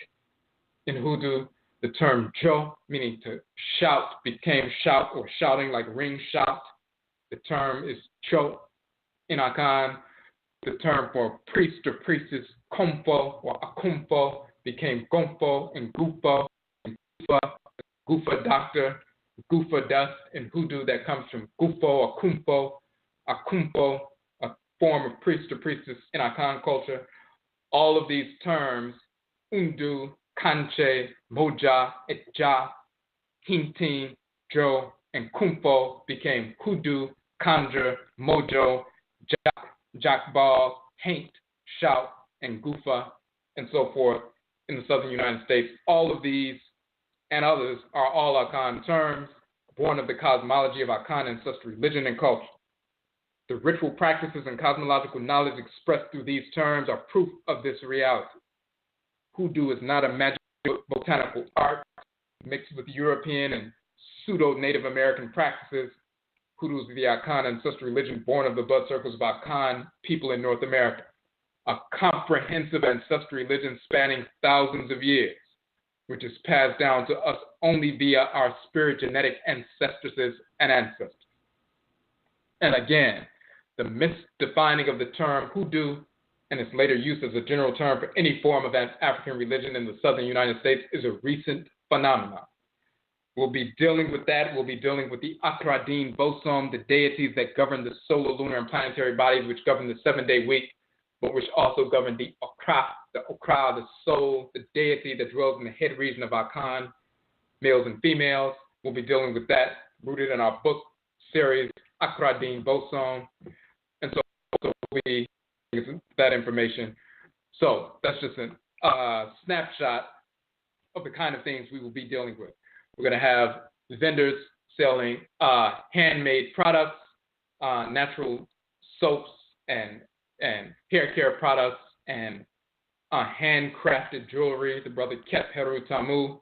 in Hoodoo. The term Jo, meaning to shout, became shout or shouting like ring shout. The term is Cho in Akan. The term for priest or priestess, Komfo or Akumfo, became Gomfo and Gufo and Gufa doctor, Gufa dust in Hoodoo that comes from Gufo or Kumfo, Akumfo, a form of priest or priestess in Akan culture. All of these terms, Undu, Kanche, Moja, Etja, Hintin, Jo, and Kumfo became Hoodoo, Conjure, Mojo, Jakbal, Haint, Shout, and Gufa, and so forth in the southern United States. All of these and others are all Akan terms, born of the cosmology of Akan ancestral religion and culture. The ritual practices and cosmological knowledge expressed through these terms are proof of this reality. Hoodoo is not a magical botanical art mixed with European and pseudo-Native American practices. Hoodoo is the Akan ancestral religion born of the blood circles of Akan people in North America, a comprehensive ancestral religion spanning thousands of years, which is passed down to us only via our spirit genetic ancestresses and ancestors. And again, the misdefining of the term Hoodoo and its later use as a general term for any form of African religion in the southern United States is a recent phenomenon. We'll be dealing with that. We'll be dealing with the Akradin Bosom, the deities that govern the solar, lunar, and planetary bodies, which govern the 7-day week, but which also govern the Okra, the soul, the deity that dwells in the head region of Akan, males and females. We'll be dealing with that, rooted in our book series, Akradin Bosom. And so we'll be that information. So that's just a snapshot of the kind of things we will be dealing with. We're going to have vendors selling handmade products, natural soaps and hair care products, and handcrafted jewelry. The brother Kep Heru Tamu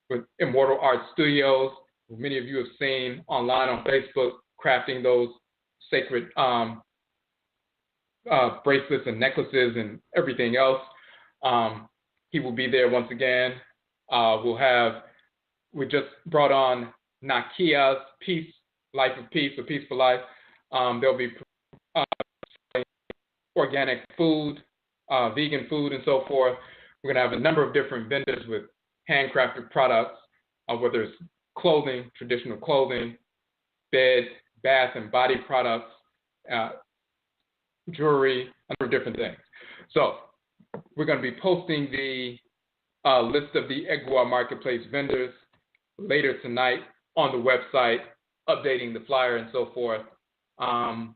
with Immortal Art Studios, who many of you have seen online on Facebook, crafting those sacred bracelets and necklaces and everything else. He will be there once again. We just brought on Nakia's Peace, Life of Peace, or Peaceful Life. There'll be organic food, vegan food, and so forth. We're going to have a number of different vendors with handcrafted products, whether it's clothing, traditional clothing, bed, bath, and body products, jewelry, a number of different things. So we're going to be posting the list of the Egua Marketplace vendors later tonight on the website, updating the flyer and so forth. And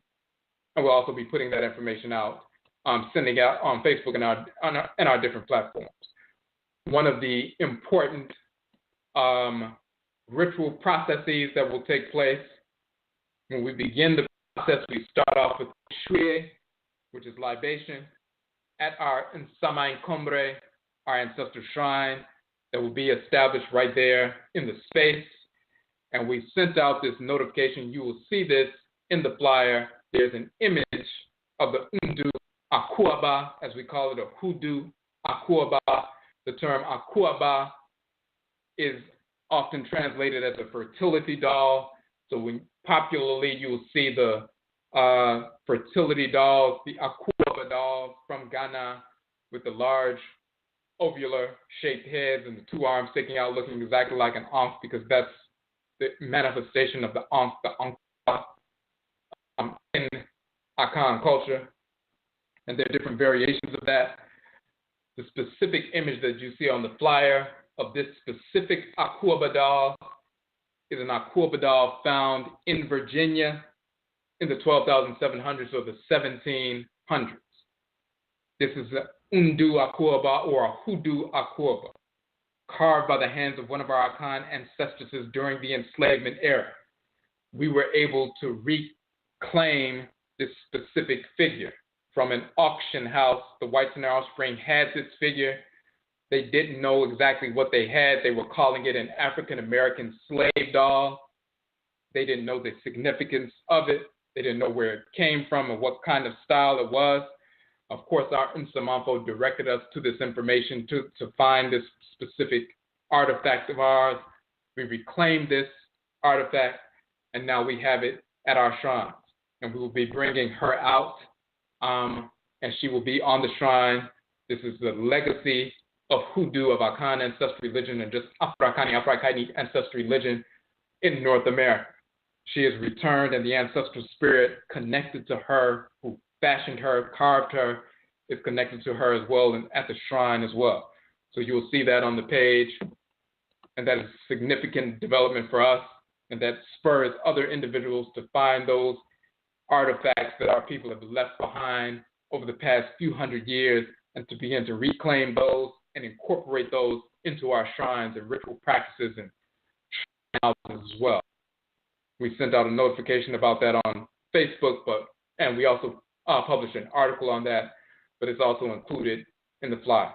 we'll also be putting that information out, sending out on Facebook and our different platforms. One of the important ritual processes that will take place When we begin the process, we start off with Shue, which is libation, at our Nsamainkombre, our ancestral shrine, that will be established right there in the space. And we sent out this notification. You will see this in the flyer. There's an image of the Undu Akuaba, as we call it, a Hoodoo Akuaba. The term Akuaba is often translated as a fertility doll. So when popularly you will see the fertility dolls, the Akuaba dolls from Ghana with the large ovular shaped heads and the two arms sticking out looking exactly like an ankh, because that's the manifestation of the ankh, in Akan culture. And there are different variations of that. The specific image that you see on the flyer of this specific Akuaba doll is an Akuaba doll found in Virginia in the 12,700s or the 1700s. This is an Undu Akuaba or a Hoodoo Akuaba, carved by the hands of one of our Akan ancestresses during the Enslavement Era. We were able to reclaim this specific figure from an auction house. The whites and their offspring had this figure. They didn't know exactly what they had. They were calling it an African-American slave doll. They didn't know the significance of it. They didn't know where it came from or what kind of style it was. Of course, our Nsamanfo directed us to this information to find this specific artifact of ours. We reclaimed this artifact, and now we have it at our shrines. And we will be bringing her out, and she will be on the shrine. This is the legacy of Hoodoo, of Akan Ancestral Religion, and just Afurakani, Afuraitkaitnit Ancestral Religion in North America. She is returned, and the ancestral spirit connected to her, who fashioned her, carved her, is connected to her as well, and at the shrine as well. So you will see that on the page, and that is a significant development for us, and that spurs other individuals to find those artifacts that our people have left behind over the past few hundred years, and to begin to reclaim those and incorporate those into our shrines and ritual practices and shrine houses as well. We sent out a notification about that on Facebook, and we also published an article on that, but it's also included in the flyer.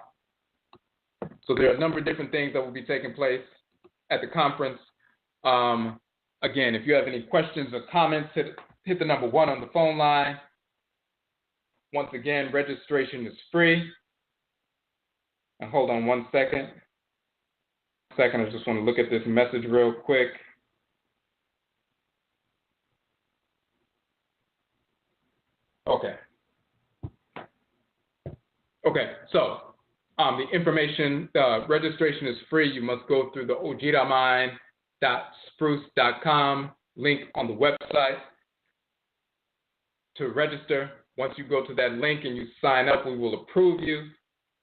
So there are a number of different things that will be taking place at the conference. Again, if you have any questions or comments, hit the number 1 on the phone line. Once again, registration is free. And hold on one second. I just want to look at this message real quick. Okay, so the information, registration is free. You must go through the ojiramine.spruce.com link on the website to register. Once you go to that link and you sign up, we will approve you,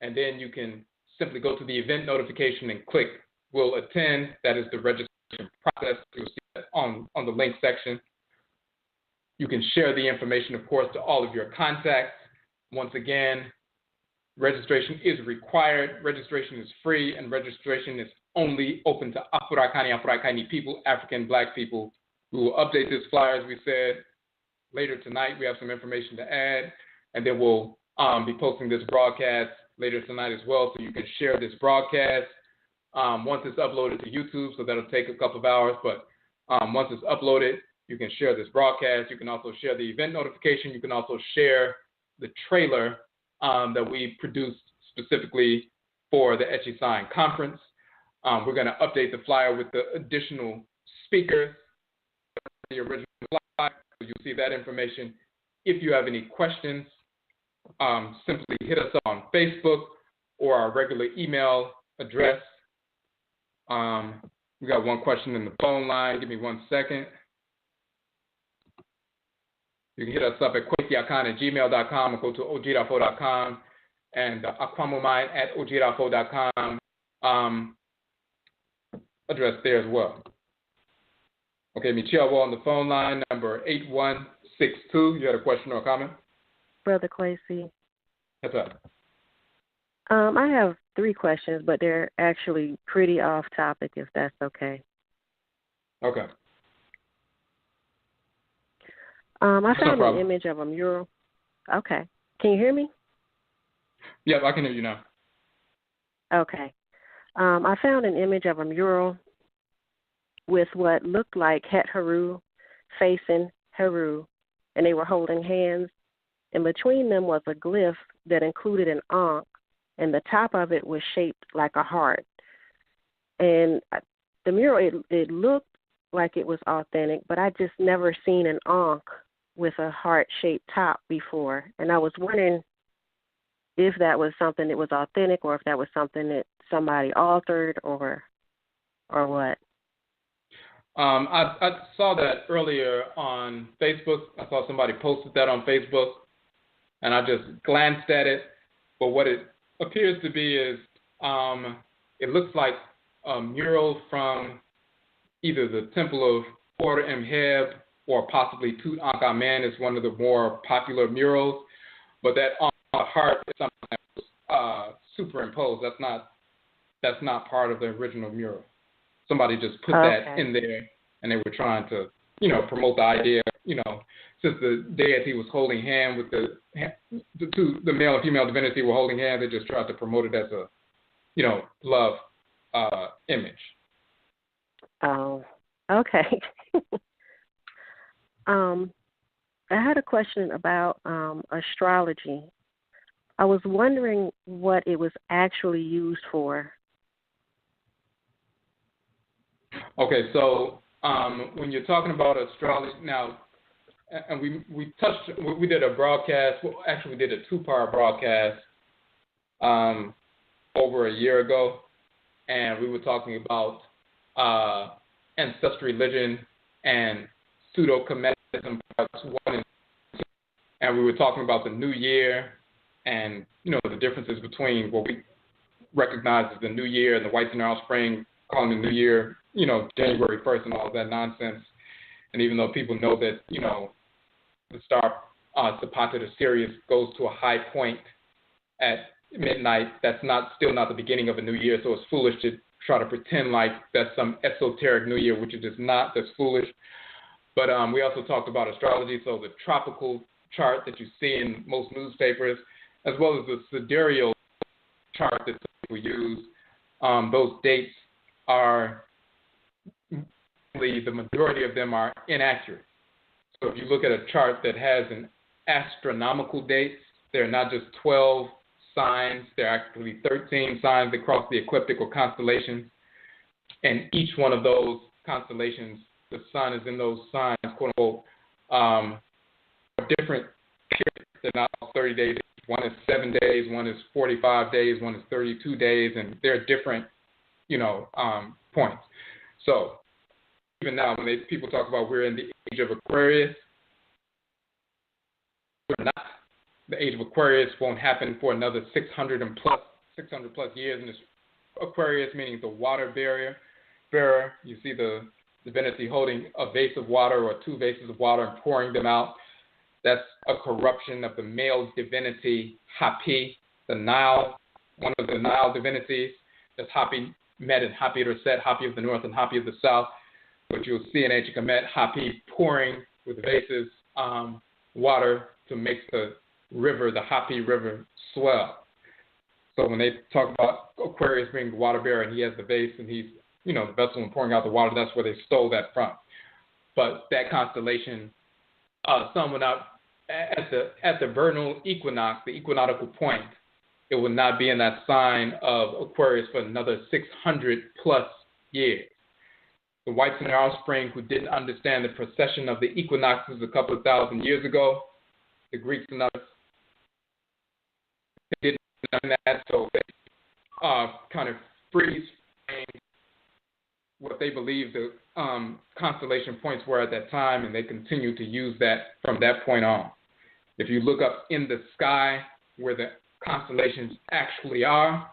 and then you can simply go to the event notification and click "Will attend." That is the registration process. You'll see that on the link section. You can share the information, of course, to all of your contacts. Once again, registration is required, registration is free, and registration is only open to Afurakani, Afuraitkaitnit people, African Black people. We will update this flyer, as we said, later tonight. We have some information to add, and then we'll be posting this broadcast later tonight as well, so you can share this broadcast once it's uploaded to YouTube, so that'll take a couple of hours, but once it's uploaded, you can share this broadcast. You can also share the event notification. You can also share the trailer that we produced specifically for the AKYISAN conference. We're going to update the flyer with the additional speakers, the original flyer. So you'll see that information. If you have any questions, simply hit us up on Facebook or our regular email address. We got one question in the phone line. Give me 1 second. You can hit us up at kwesiakan@gmail.com or go to ojirafo.com and aquamomine@ojirafo.com address there as well. Okay, Michelle on the phone line, number 8162. You had a question or a comment? Brother Kwesi. What's up? I have 3 questions, but they're actually pretty off topic, if that's okay. Okay. I found No an image of a mural. Okay. Can you hear me? Yep, I can hear you now. Okay. I found an image of a mural with what looked like Het Heru facing Heru, and they were holding hands. And between them was a glyph that included an ankh, and the top of it was shaped like a heart. And the mural, it looked like it was authentic, but I just never seen an ankh with a heart-shaped top before. And I was wondering if that was something that was authentic or if that was something that somebody altered or what. I saw that earlier on Facebook. I saw somebody posted that on Facebook, and I just glanced at it. But what it appears to be is it looks like a mural from either the Temple of Hor-Em-Heb or possibly Tutankhamen is one of the more popular murals. But that on the heart is something that was superimposed. That's not part of the original mural. Somebody just put that in there, and they were trying to, promote the idea, since the deity was holding hand with the male and female divinity were holding hands, they just tried to promote it as a, love image. Oh, okay. I had a question about astrology. I was wondering what it was actually used for. Okay, so when you're talking about astrology now, and we did a broadcast. Well, actually, we did a 2-part broadcast over a year ago, and we were talking about ancestral religion and pseudo-Kemetism parts 1 and 2, and we were talking about the new year and the differences between what we recognize as the new year and the whites and their offspring calling the new year, January 1st and all of that nonsense. And even though people know that, the star Zapata or Sirius goes to a high point at midnight, that's still not the beginning of a new year. So it's foolish to try to pretend like that's some esoteric new year, which it is not. That's foolish. But we also talked about astrology, so the tropical chart that you see in most newspapers, as well as the sidereal chart that people use. Those dates are, the majority of them are inaccurate. So if you look at a chart that has an astronomical dates, they're not just 12 signs, they're actually 13 signs that cross the ecliptic or constellations. And each one of those constellations, the sun is in those signs, quote unquote, different periods. They're not all 30 days. One is 7 days, one is 45 days, one is 32 days, and they're different, points. So even now, when people talk about we're in the age of Aquarius, we're not. The age of Aquarius won't happen for another 600 plus years. And this Aquarius, meaning the water bearer. You see the divinity holding a vase of water or 2 vases of water and pouring them out. That's a corruption of the male divinity Hapi, the Nile, one of the Nile divinities. That's Hapi met in Hapi Reset, Hapi of the North and Hapi of the South. But you'll see in ancient Kemet, Hapi pouring with vases water to make the river, the Hapi River, swell. So when they talk about Aquarius being the water bearer and he has the vase and he's, the vessel and pouring out the water, that's where they stole that from. But that constellation, sun will not, at the vernal equinox, the equinoctial point, it will not be in that sign of Aquarius for another 600 plus years. The whites and their offspring who didn't understand the precession of the equinoxes a couple of thousand years ago, the Greeks and others, they didn't understand that, so they kind of freeze what they believe the constellation points were at that time, and they continue to use that from that point on. If you look up in the sky where the constellations actually are,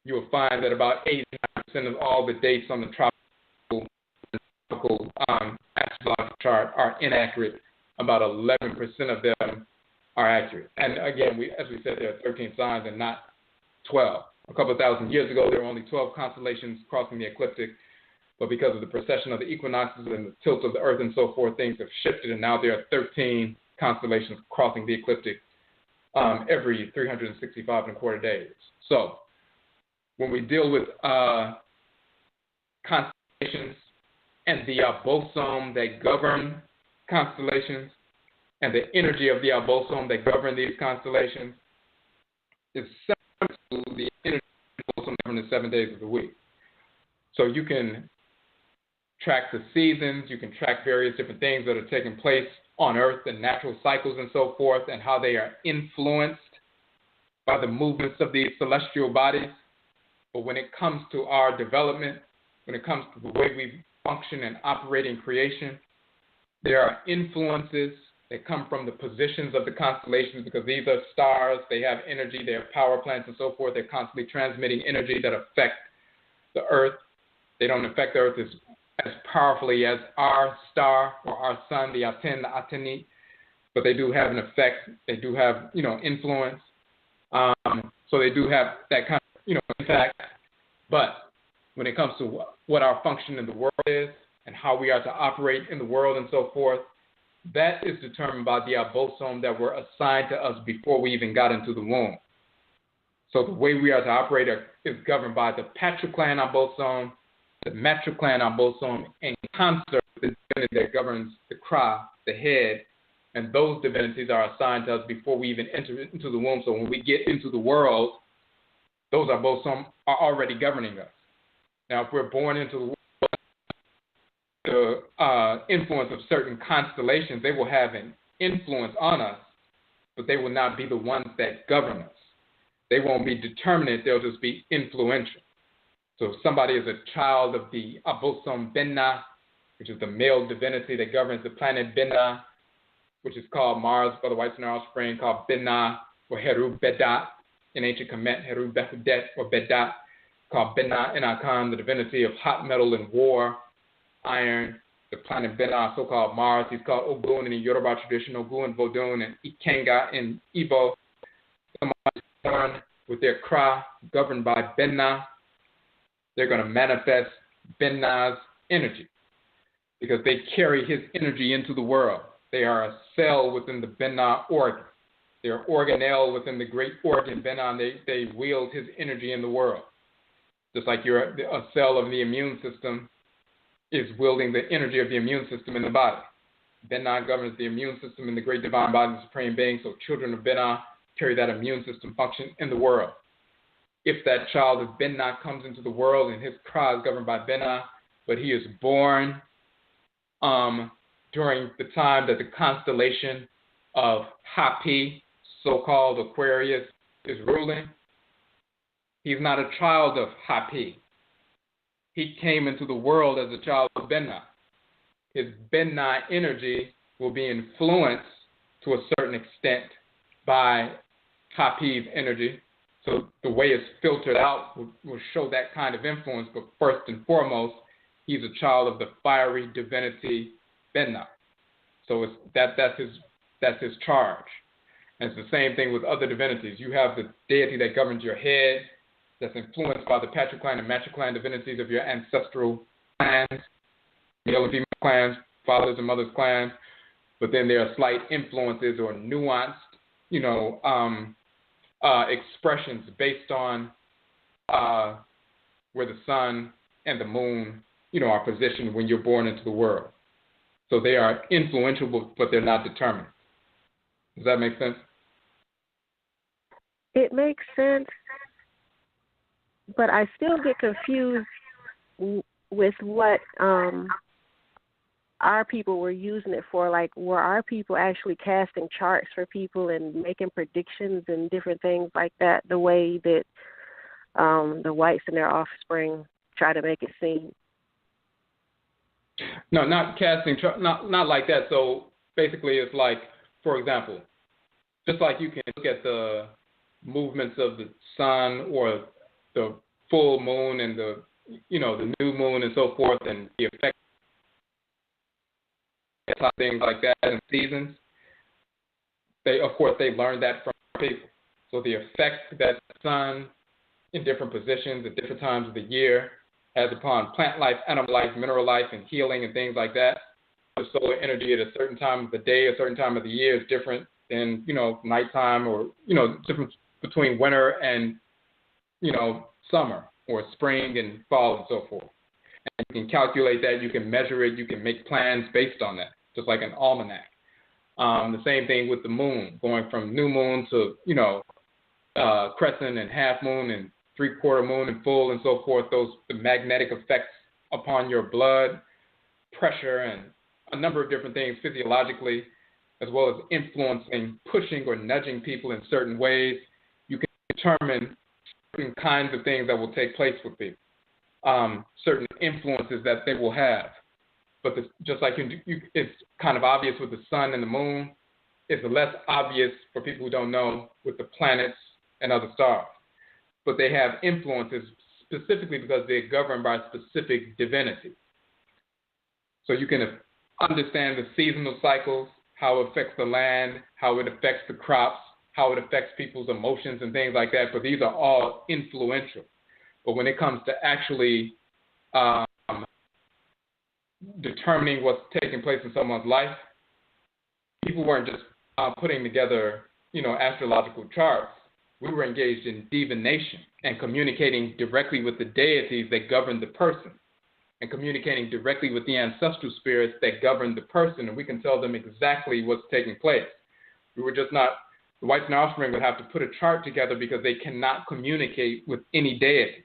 you will find that about 89% of all the dates on the tropical astrological chart are inaccurate. About 11% of them are accurate. And again, as we said, there are 13 signs and not 12. A couple of thousand years ago, there were only 12 constellations crossing the ecliptic. But because of the precession of the equinoxes and the tilt of the earth and so forth, things have shifted, and now there are 13 constellations crossing the ecliptic every 365 and a quarter days. So when we deal with constellations and the bosom that govern constellations and the energy of the bosom that govern these constellations is similar to the energy of the bosom governing the 7 days of the week. So you can track the seasons, you can track various different things that are taking place on Earth and natural cycles and so forth, and how they are influenced by the movements of these celestial bodies. But when it comes to our development, when it comes to the way we function and operate in creation, there are influences that come from the positions of the constellations, because these are stars, they have energy, they have power plants and so forth. They're constantly transmitting energy that affect the Earth. They don't affect the Earth as powerfully as our star or our sun, the Aten, the Atenit, but they do have an effect. They do have, influence. So they do have that kind of, impact. But when it comes to what our function in the world is and how we are to operate in the world and so forth, that is determined by the bosom that were assigned to us before we even got into the womb. So the way we are to operate is governed by the patriclan bosom, the matriclan bosom, in concert with the divinity that governs the Kra, the head, and those divinities are assigned to us before we even enter into the womb. So when we get into the world, those bosom are already governing us. Now, if we're born into the world, the influence of certain constellations, they will have an influence on us, but they will not be the ones that govern us. They won't be determinate, they'll just be influential. So if somebody is a child of the Abosom Benna, which is the male divinity that governs the planet Benna, which is called Mars, by the whites and their offspring, called Benna or Heru Bedat, in ancient Kemet, Heru Behudet or Bedat, called Benna in Akan, the divinity of hot metal and war, iron. The planet Benna, so-called Mars, he's called Ogun in the Yoruba tradition, Ogun, Vodun, and Ikenga in Igbo. Somebody born with their Kra governed by Benna, they're going to manifest Benna's energy because they carry his energy into the world. They are a cell within the Benna organ. They are organelle within the great organ Benna, and they wield his energy in the world. Just like you're a cell of the immune system is wielding the energy of the immune system in the body. Benna governs the immune system in the great divine body of the Supreme Being, so children of Benna carry that immune system function in the world. If that child of Benna comes into the world and his Kra is governed by Benna, but he is born during the time that the constellation of Hapi, so-called Aquarius, is ruling, he's not a child of Hapi. He came into the world as a child of Benna. His Benna energy will be influenced to a certain extent by Hapi's energy. So the way it's filtered out will show that kind of influence. But first and foremost, he's a child of the fiery divinity Benna. So that's his charge. And it's the same thing with other divinities. You have the deity that governs your head, that's influenced by the patriclan and matriclan divinities of your ancestral clans, male and female clans, fathers and mothers clans. But then there are slight influences or nuanced, expressions based on where the sun and the moon, are positioned when you're born into the world. So they are influential, but they're not determined. Does that make sense? It makes sense, but I still get confused with what our people were using it for. Like, were our people actually casting charts for people and making predictions and different things like that, the way that the whites and their offspring try to make it seem? No, not casting, not like that. So basically it's like, for example, just like you can look at the movements of the sun or the full moon and the new moon and so forth, and the effect of things like that in seasons. They learned that from people. So the effect that the sun in different positions at different times of the year as upon plant life, animal life, mineral life, and healing and things like that. The solar energy at a certain time of the day, a certain time of the year is different than, nighttime, or, different between winter and, summer, or spring and fall and so forth. And you can calculate that, you can measure it, you can make plans based on that, just like an almanac. The same thing with the moon, going from new moon to, crescent and half moon and three-quarter moon and full and so forth, the magnetic effects upon your blood pressure and a number of different things physiologically, as well as influencing, pushing, or nudging people in certain ways. You can determine certain kinds of things that will take place with people, certain influences that they will have. But just like it's kind of obvious with the sun and the moon, it's less obvious for people who don't know with the planets and other stars. But they have influences specifically because they're governed by specific divinities. So you can understand the seasonal cycles, how it affects the land, how it affects the crops, how it affects people's emotions and things like that, but these are all influential. But when it comes to actually determining what's taking place in someone's life, people weren't just putting together, astrological charts. We were engaged in divination and communicating directly with the deities that govern the person, and communicating directly with the ancestral spirits that govern the person, and we can tell them exactly what's taking place. We were just not, the whites and offspring would have to put a chart together because they cannot communicate with any deity.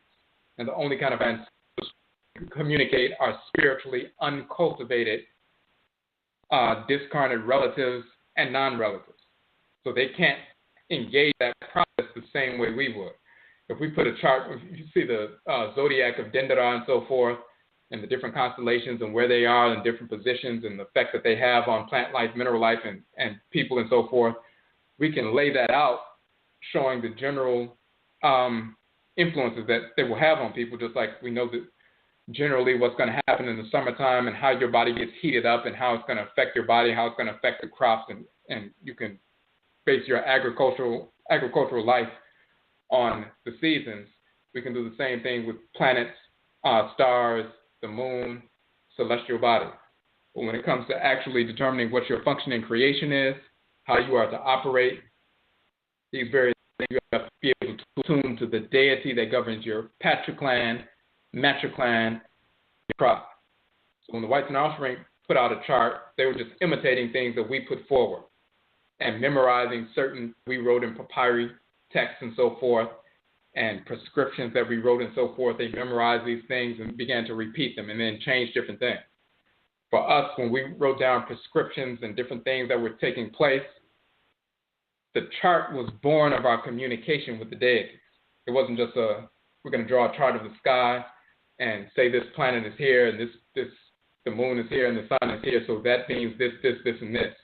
And the only kind of ancestors who communicate are spiritually uncultivated, discarnate relatives and non-relatives. So they can't engage that process the same way we would. If we put a chart, if you see the zodiac of Dendera and so forth, and the different constellations and where they are in different positions and the effect that they have on plant life, mineral life, and people and so forth, we can lay that out showing the general influences that they will have on people, just like we know that generally what's going to happen in the summertime and how your body gets heated up and how it's going to affect your body, how it's going to affect the crops, and you can base your agricultural life on the seasons. We can do the same thing with planets, stars, the moon, celestial bodies. But when it comes to actually determining what your function in creation is, how you are to operate, these various things, you have to be able to tune to the deity that governs your patriclan, matriclan, your crop. So when the whites and offspring put out a chart, they were just imitating things that we put forward and memorizing certain, we wrote in papyri texts and so forth, and prescriptions that we wrote and so forth. They memorized these things and began to repeat them and then change different things. For us, when we wrote down prescriptions and different things that were taking place, the chart was born of our communication with the deities. It wasn't just we're going to draw a chart of the sky and say this planet is here and the moon is here and the sun is here, so that means this, and this.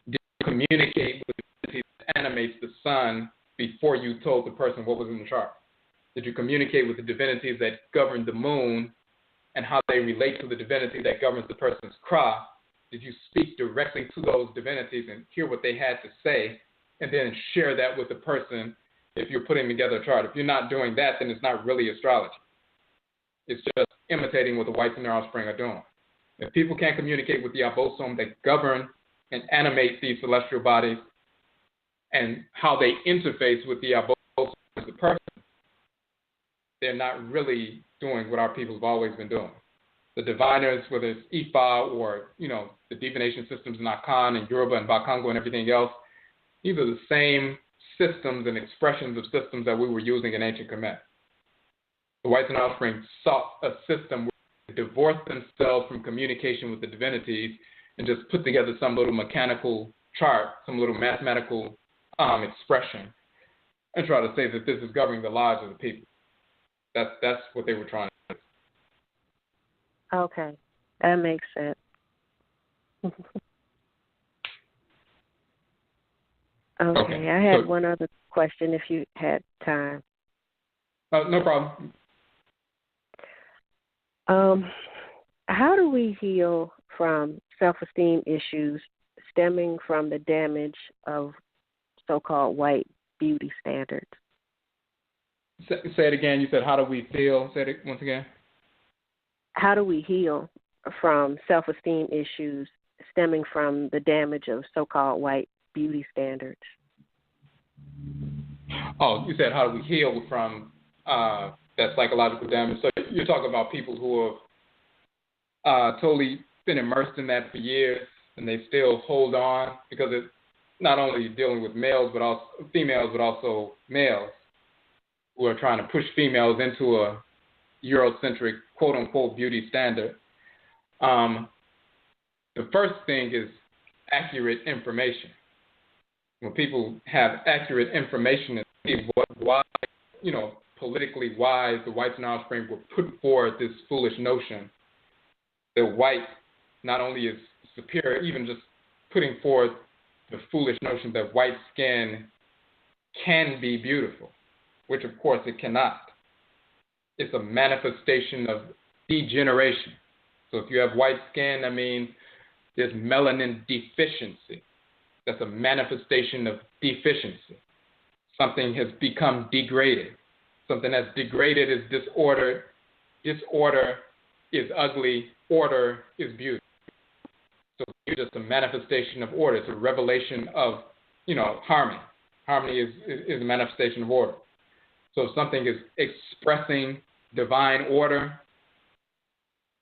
Did you communicate with the deity that animates the sun before you told the person what was in the chart? Did you communicate with the divinities that govern the moon and how they relate to the divinity that governs the person's crop? Did you speak directly to those divinities and hear what they had to say and then share that with the person if you're putting together a chart? If you're not doing that, then it's not really astrology. It's just imitating what the whites and their offspring are doing. If people can't communicate with the abosom that govern and animate these celestial bodies, and how they interface with the abosom as the person, they're not really doing what our people have always been doing. The diviners, whether it's Ifa or, the divination systems in Akan and Yoruba and Bakongo and everything else, these are the same systems and expressions of systems that we were using in ancient Kemet. The whites and offspring sought a system where they divorced themselves from communication with the divinities and just put together some little mechanical chart, some little mathematical expression, and try to say that this is governing the lives of the people. That's what they were trying to do. Okay, that makes sense. Okay, I had one other question if you had time. No problem. How do we heal from self-esteem issues stemming from the damage of so-called white beauty standards? Say it again. You said, how do we feel? Say it once again. how do we heal from self-esteem issues stemming from the damage of so-called white beauty standards? Oh, you said how do we heal from that psychological damage? So you're talking about people who have totally been immersed in that for years, and they still hold on because it's not only dealing with males, but also females, but also males who are trying to push females into a Eurocentric, quote-unquote, beauty standard. The first thing is accurate information. When people have accurate information and see why, politically why the whites and offspring will put forward this foolish notion that white not only is superior, even just putting forth the foolish notion that white skin can be beautiful, which of course it cannot. It's a manifestation of degeneration. So if you have white skin, that means there's melanin deficiency. That's a manifestation of deficiency. Something has become degraded. Something that's degraded is disordered. Disorder is ugly. Order is beauty. So it's just a manifestation of order. It's a revelation of, harmony. Harmony is a manifestation of order. So if something is expressing divine order,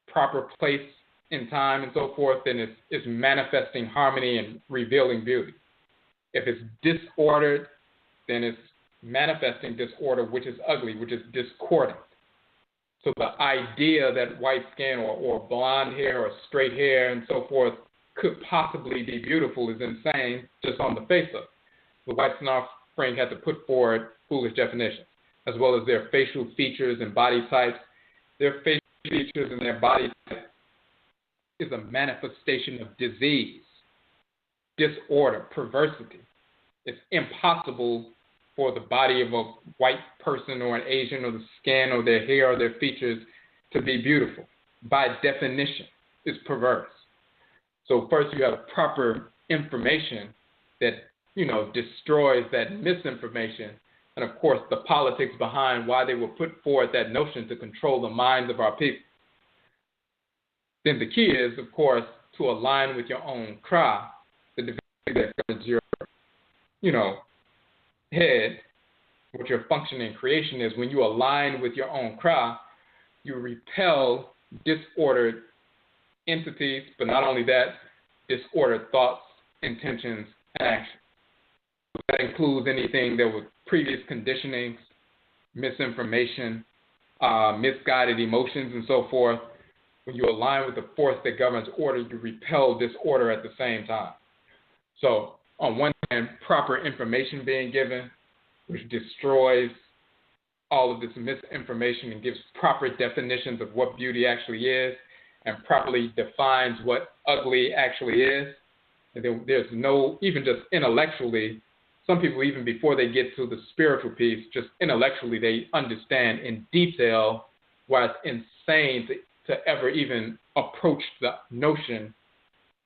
proper place in time and so forth, then it's manifesting harmony and revealing beauty. If it's disordered, then it's manifesting disorder, which is ugly, which is discordant. So the idea that white skin or blonde hair or straight hair and so forth could possibly be beautiful is insane just on the face of it. The whites and offspring had to put forward foolish definitions, as well as their facial features and body types. Their facial features and their body type is a manifestation of disease, disorder, perversity. It's impossible for the body of a white person or an Asian or the skin or their hair or their features to be beautiful. By definition, it's perverse. So first you have proper information that, destroys that misinformation, and of course the politics behind why they will put forward that notion to control the minds of our people. Then the key is, of course, to align with your own cry, the divinity that governs your, head, what your function in creation is. When you align with your own cry, you repel disordered entities, but not only that, disordered thoughts, intentions, and actions. That includes anything that was previous conditionings, misinformation, misguided emotions, and so forth. When you align with the force that governs order, you repel disorder at the same time. So on one hand, proper information being given, which destroys all of this misinformation and gives proper definitions of what beauty actually is and properly defines what ugly actually is. And then there's no, even just intellectually, some people, even before they get to the spiritual piece, just intellectually they understand in detail why it's insane to ever even approach the notion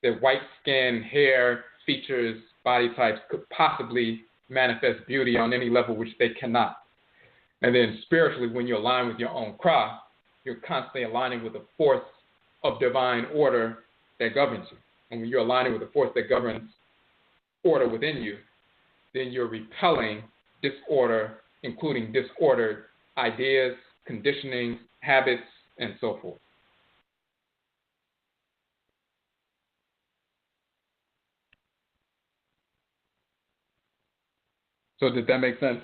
that white skin, hair, features, body types could possibly manifest beauty on any level, which they cannot. And then spiritually, when you align with your own cry, you're constantly aligning with the force of divine order that governs you. And when you're aligning with the force that governs order within you, then you're repelling disorder, including disordered ideas, conditioning, habits, and so forth. So did that make sense?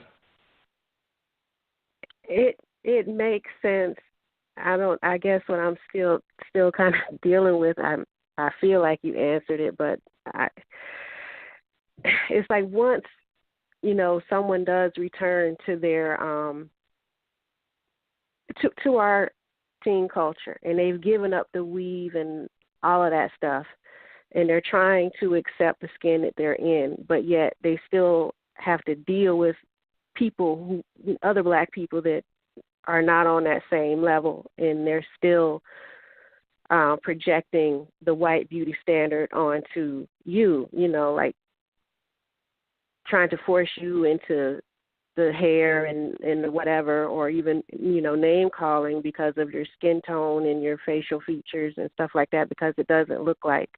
It makes sense. I guess what I'm still kind of dealing with, I feel like you answered it, but it's like once, someone does return to their to our teen culture, and they've given up the weave and all of that stuff, and they're trying to accept the skin that they're in, but yet they still have to deal with people other black people that are not on that same level, and they're still projecting the white beauty standard onto you, like trying to force you into the hair and the whatever, or even, name calling because of your skin tone and your facial features and stuff like that, because it doesn't look like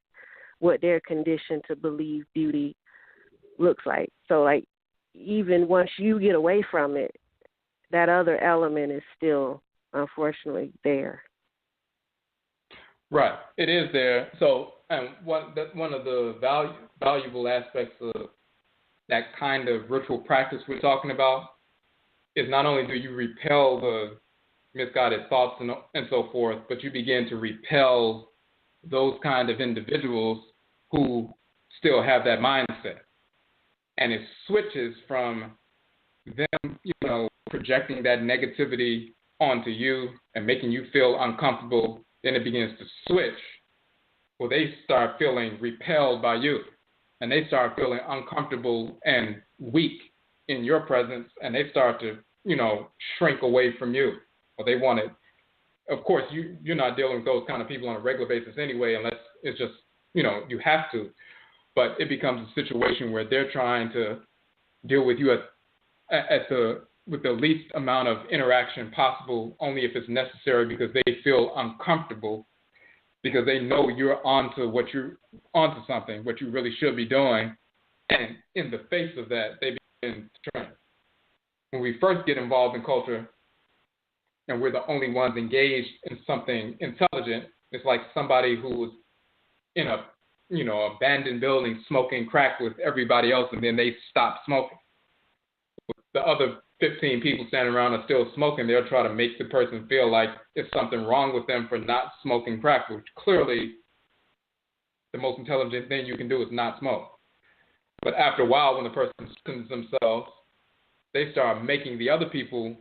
what they're conditioned to believe beauty looks like. So, like, even once you get away from it, that other element is still, unfortunately, there. Right. It is there. So, and one of the valuable aspects of that kind of ritual practice we're talking about is not only do you repel the misguided thoughts and so forth, but you begin to repel those kind of individuals who still have that mindset. And it switches from them, projecting that negativity onto you and making you feel uncomfortable. Then it begins to switch. Well, they start feeling repelled by you, and they start feeling uncomfortable and weak in your presence, and they start to, shrink away from you. Or they want it. Of course, you're not dealing with those kind of people on a regular basis anyway, unless it's just, you have to. But it becomes a situation where they're trying to deal with you with the least amount of interaction possible, only if it's necessary, because they feel uncomfortable, because they know you're onto something, what you really should be doing. And in the face of that, they begin to turn. When we first get involved in culture and we're the only ones engaged in something intelligent, it's like somebody who was in a abandoned building smoking crack with everybody else, and then they stop smoking. The other 15 people standing around are still smoking. They'll try to make the person feel like it's something wrong with them for not smoking crack, which clearly the most intelligent thing you can do is not smoke. But after a while, when the person cleans themselves, they start making the other people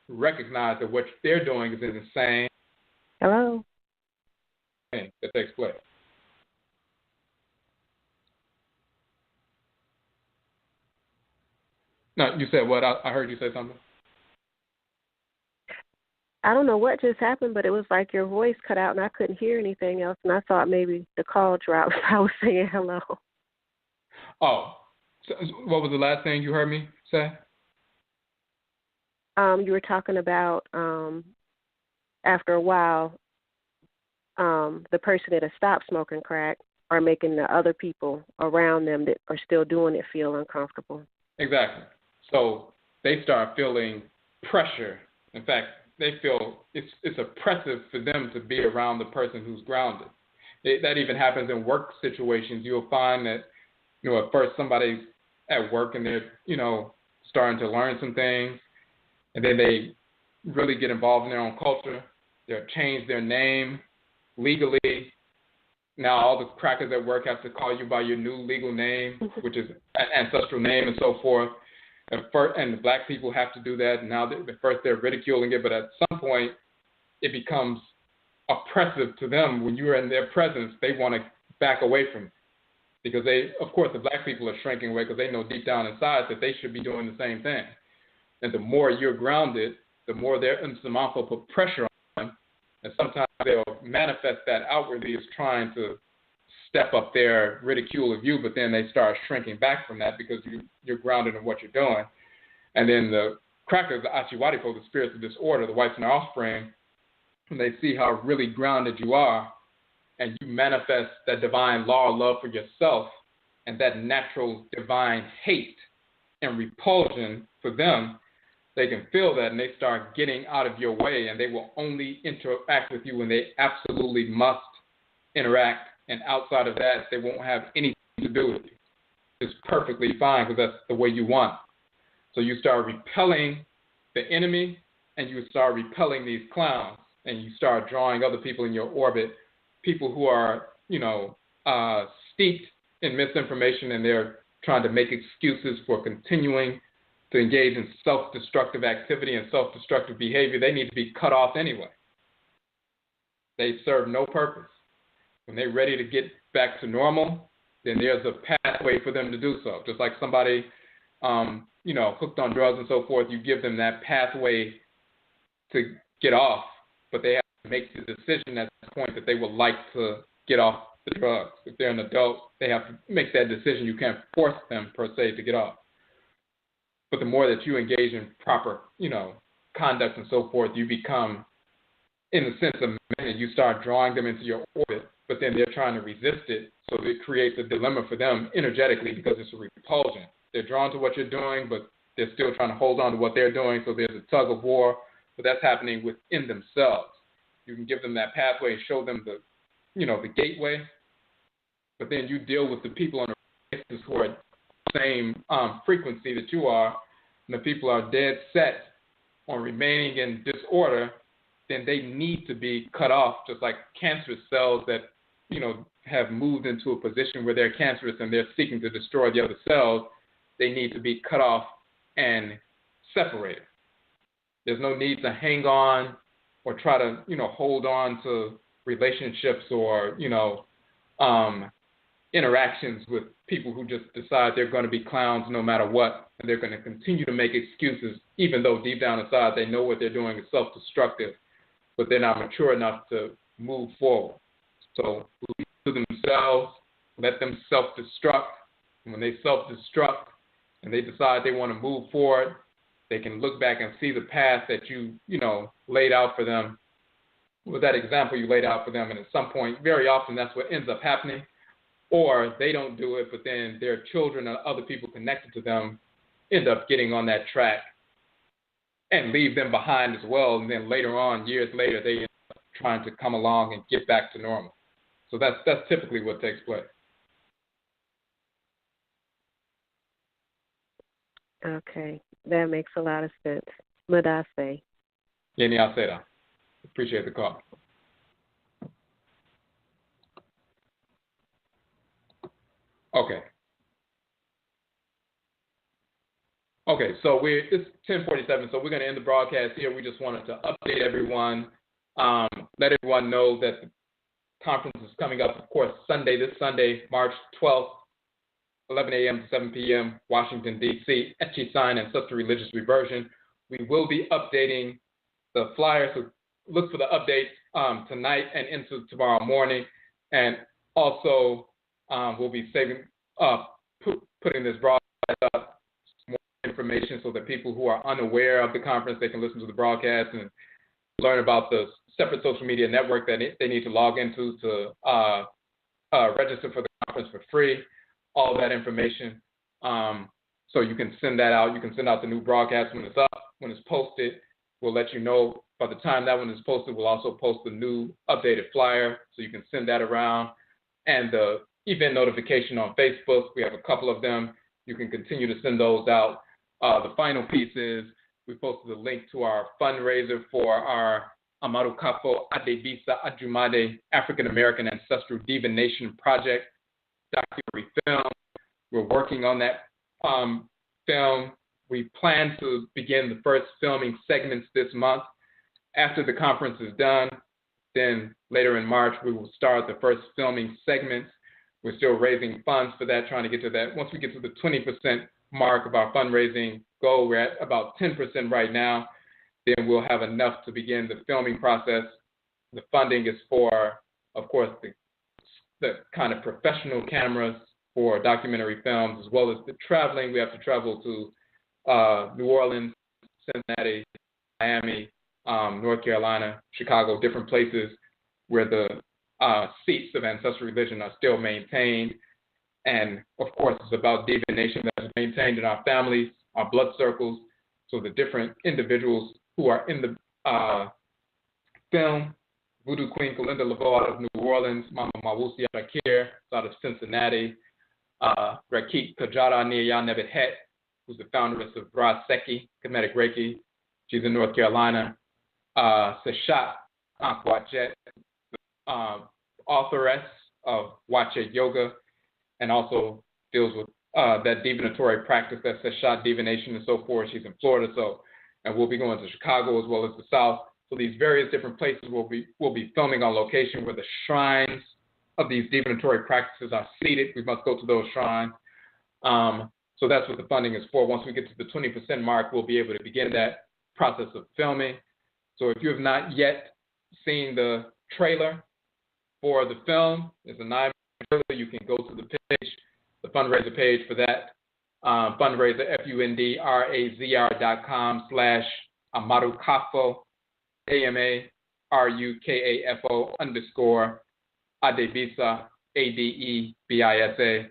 recognize that what they're doing is insane. Hello? That takes place. No, you said what? I heard you say something. I don't know what just happened, but it was like your voice cut out and I couldn't hear anything else, and I thought maybe the call dropped. I was saying hello. Oh, so what was the last thing you heard me say? You were talking about after a while, the person that has stopped smoking crack are making the other people around them that are still doing it feel uncomfortable. Exactly. So they start feeling pressure. In fact, they feel it's oppressive for them to be around the person who's grounded. That even happens in work situations. You'll find that, at first somebody's at work and they're, starting to learn some things, and then they really get involved in their own culture. They'll change their name legally. Now all the crackers at work have to call you by your new legal name, which is an ancestral name and so forth. And the black people have to do that. Now, at first they're ridiculing it, but at some point it becomes oppressive to them. When you're in their presence, they want to back away from it. Because of course, the black people are shrinking away because they know deep down inside that they should be doing the same thing. And the more you're grounded, the more their insurmountable put pressure on them. And sometimes they'll manifest that outwardly as trying to step up their ridicule of you, but then they start shrinking back from that because you're grounded in what you're doing. And then the crackers, the Achiwadipo, the spirits of disorder, the whites and their offspring, when they see how really grounded you are, and you manifest that divine law of love for yourself and that natural divine hate and repulsion for them, they can feel that and they start getting out of your way, and they will only interact with you when they absolutely must interact. And outside of that, they won't have anything to do with you. It's perfectly fine because that's the way you want. So you start repelling the enemy, and you start repelling these clowns, and you start drawing other people in your orbit, people who are, steeped in misinformation, and they're trying to make excuses for continuing to engage in self-destructive activity and self-destructive behavior. They need to be cut off anyway. They serve no purpose. When they're ready to get back to normal, then there's a pathway for them to do so. Just like somebody, hooked on drugs and so forth, you give them that pathway to get off, but they have to make the decision at the point that they would like to get off the drugs. If they're an adult, they have to make that decision. You can't force them, per se, to get off. But the more that you engage in proper, conduct and so forth, you become, in the sense of men, you start drawing them into your orbit, but then they're trying to resist it. So it creates a dilemma for them energetically because it's a repulsion. They're drawn to what you're doing, but they're still trying to hold on to what they're doing. So there's a tug of war, but that's happening within themselves. You can give them that pathway and show them the gateway, but then you deal with the people on the basis who are the same frequency that you are, and the people are dead set on remaining in disorder, then they need to be cut off, just like cancerous cells that, have moved into a position where they're cancerous and they're seeking to destroy the other cells. They need to be cut off and separated. There's no need to hang on or try to, hold on to relationships or, interactions with people who just decide they're going to be clowns no matter what, and they're going to continue to make excuses, even though deep down inside they know what they're doing is self-destructive, but they're not mature enough to move forward. So leave to themselves, let them self-destruct. And when they self-destruct and they decide they want to move forward, they can look back and see the path that you laid out for them, with that example you laid out for them, and at some point, very often that's what ends up happening. Or they don't do it, but then their children or other people connected to them end up getting on that track and leave them behind as well. And then later on, years later, they end up trying to come along and get back to normal. So that's typically what takes place. Okay, that makes a lot of sense. Madase. Yeni Aseda. Appreciate the call. Okay, so it's 10:47, so we're going to end the broadcast here. We just wanted to update everyone, let everyone know that the conference is coming up, of course, this Sunday, March 12th, 11 a.m. to 7 p.m., Washington, D.C., AKYISAN, Ancestral Religious Reversion. We will be updating the flyer, so look for the updates tonight and into tomorrow morning, and also we'll be putting this broadcast up, more information so that people who are unaware of the conference, they can listen to the broadcast and learn about the separate social media network that they need to log into to register for the conference for free, all that information. So you can send that out. You can send out the new broadcast when it's up. When it's posted, we'll let you know. By the time that one is posted, we'll also post the new updated flyer, so you can send that around. And the event notification on Facebook, we have a couple of them. You can continue to send those out. The final piece is we posted a link to our fundraiser for our Amarukafo Adebisa Ajumade African American Ancestral Divination Project documentary film. We're working on that film. We plan to begin the first filming segments this month. After the conference is done, then later in March, we will start the first filming segments. We're still raising funds for that, trying to get to that. Once we get to the 20% mark of our fundraising goal, we're at about 10% right now, then we'll have enough to begin the filming process. The funding is for, of course, the kind of professional cameras for documentary films, as well as the traveling. We have to travel to New Orleans, Cincinnati, Miami, North Carolina, Chicago, different places where the seats of ancestral religion are still maintained. And of course, it's about divination that is maintained in our families, our blood circles. So the different individuals who are in the film, Voodoo Queen Kalinda Laveau out of New Orleans, Mama Mawusi Akir out of Cincinnati, Rakit Kajara Niya Nebethet, who's the founderess of Ra Seki, Kemetic Reiki. She's in North Carolina. Seshat Ankwajet, authoress of Wache Yoga, and also deals with that divinatory practice, that Seshat divination and so forth. She's in Florida, and we'll be going to Chicago as well as the South. So these various different places we'll be filming on location where the shrines of these divinatory practices are seated. We must go to those shrines. So that's what the funding is for. Once we get to the 20% mark, we'll be able to begin that process of filming. So if you have not yet seen the trailer for the film, it's a 9-minute trailer. You can go to the page, the fundraiser page for that, fundraiser, fundrazr.com/amarukafo, AMARUKAFO _ Adebisa, ADEBISA.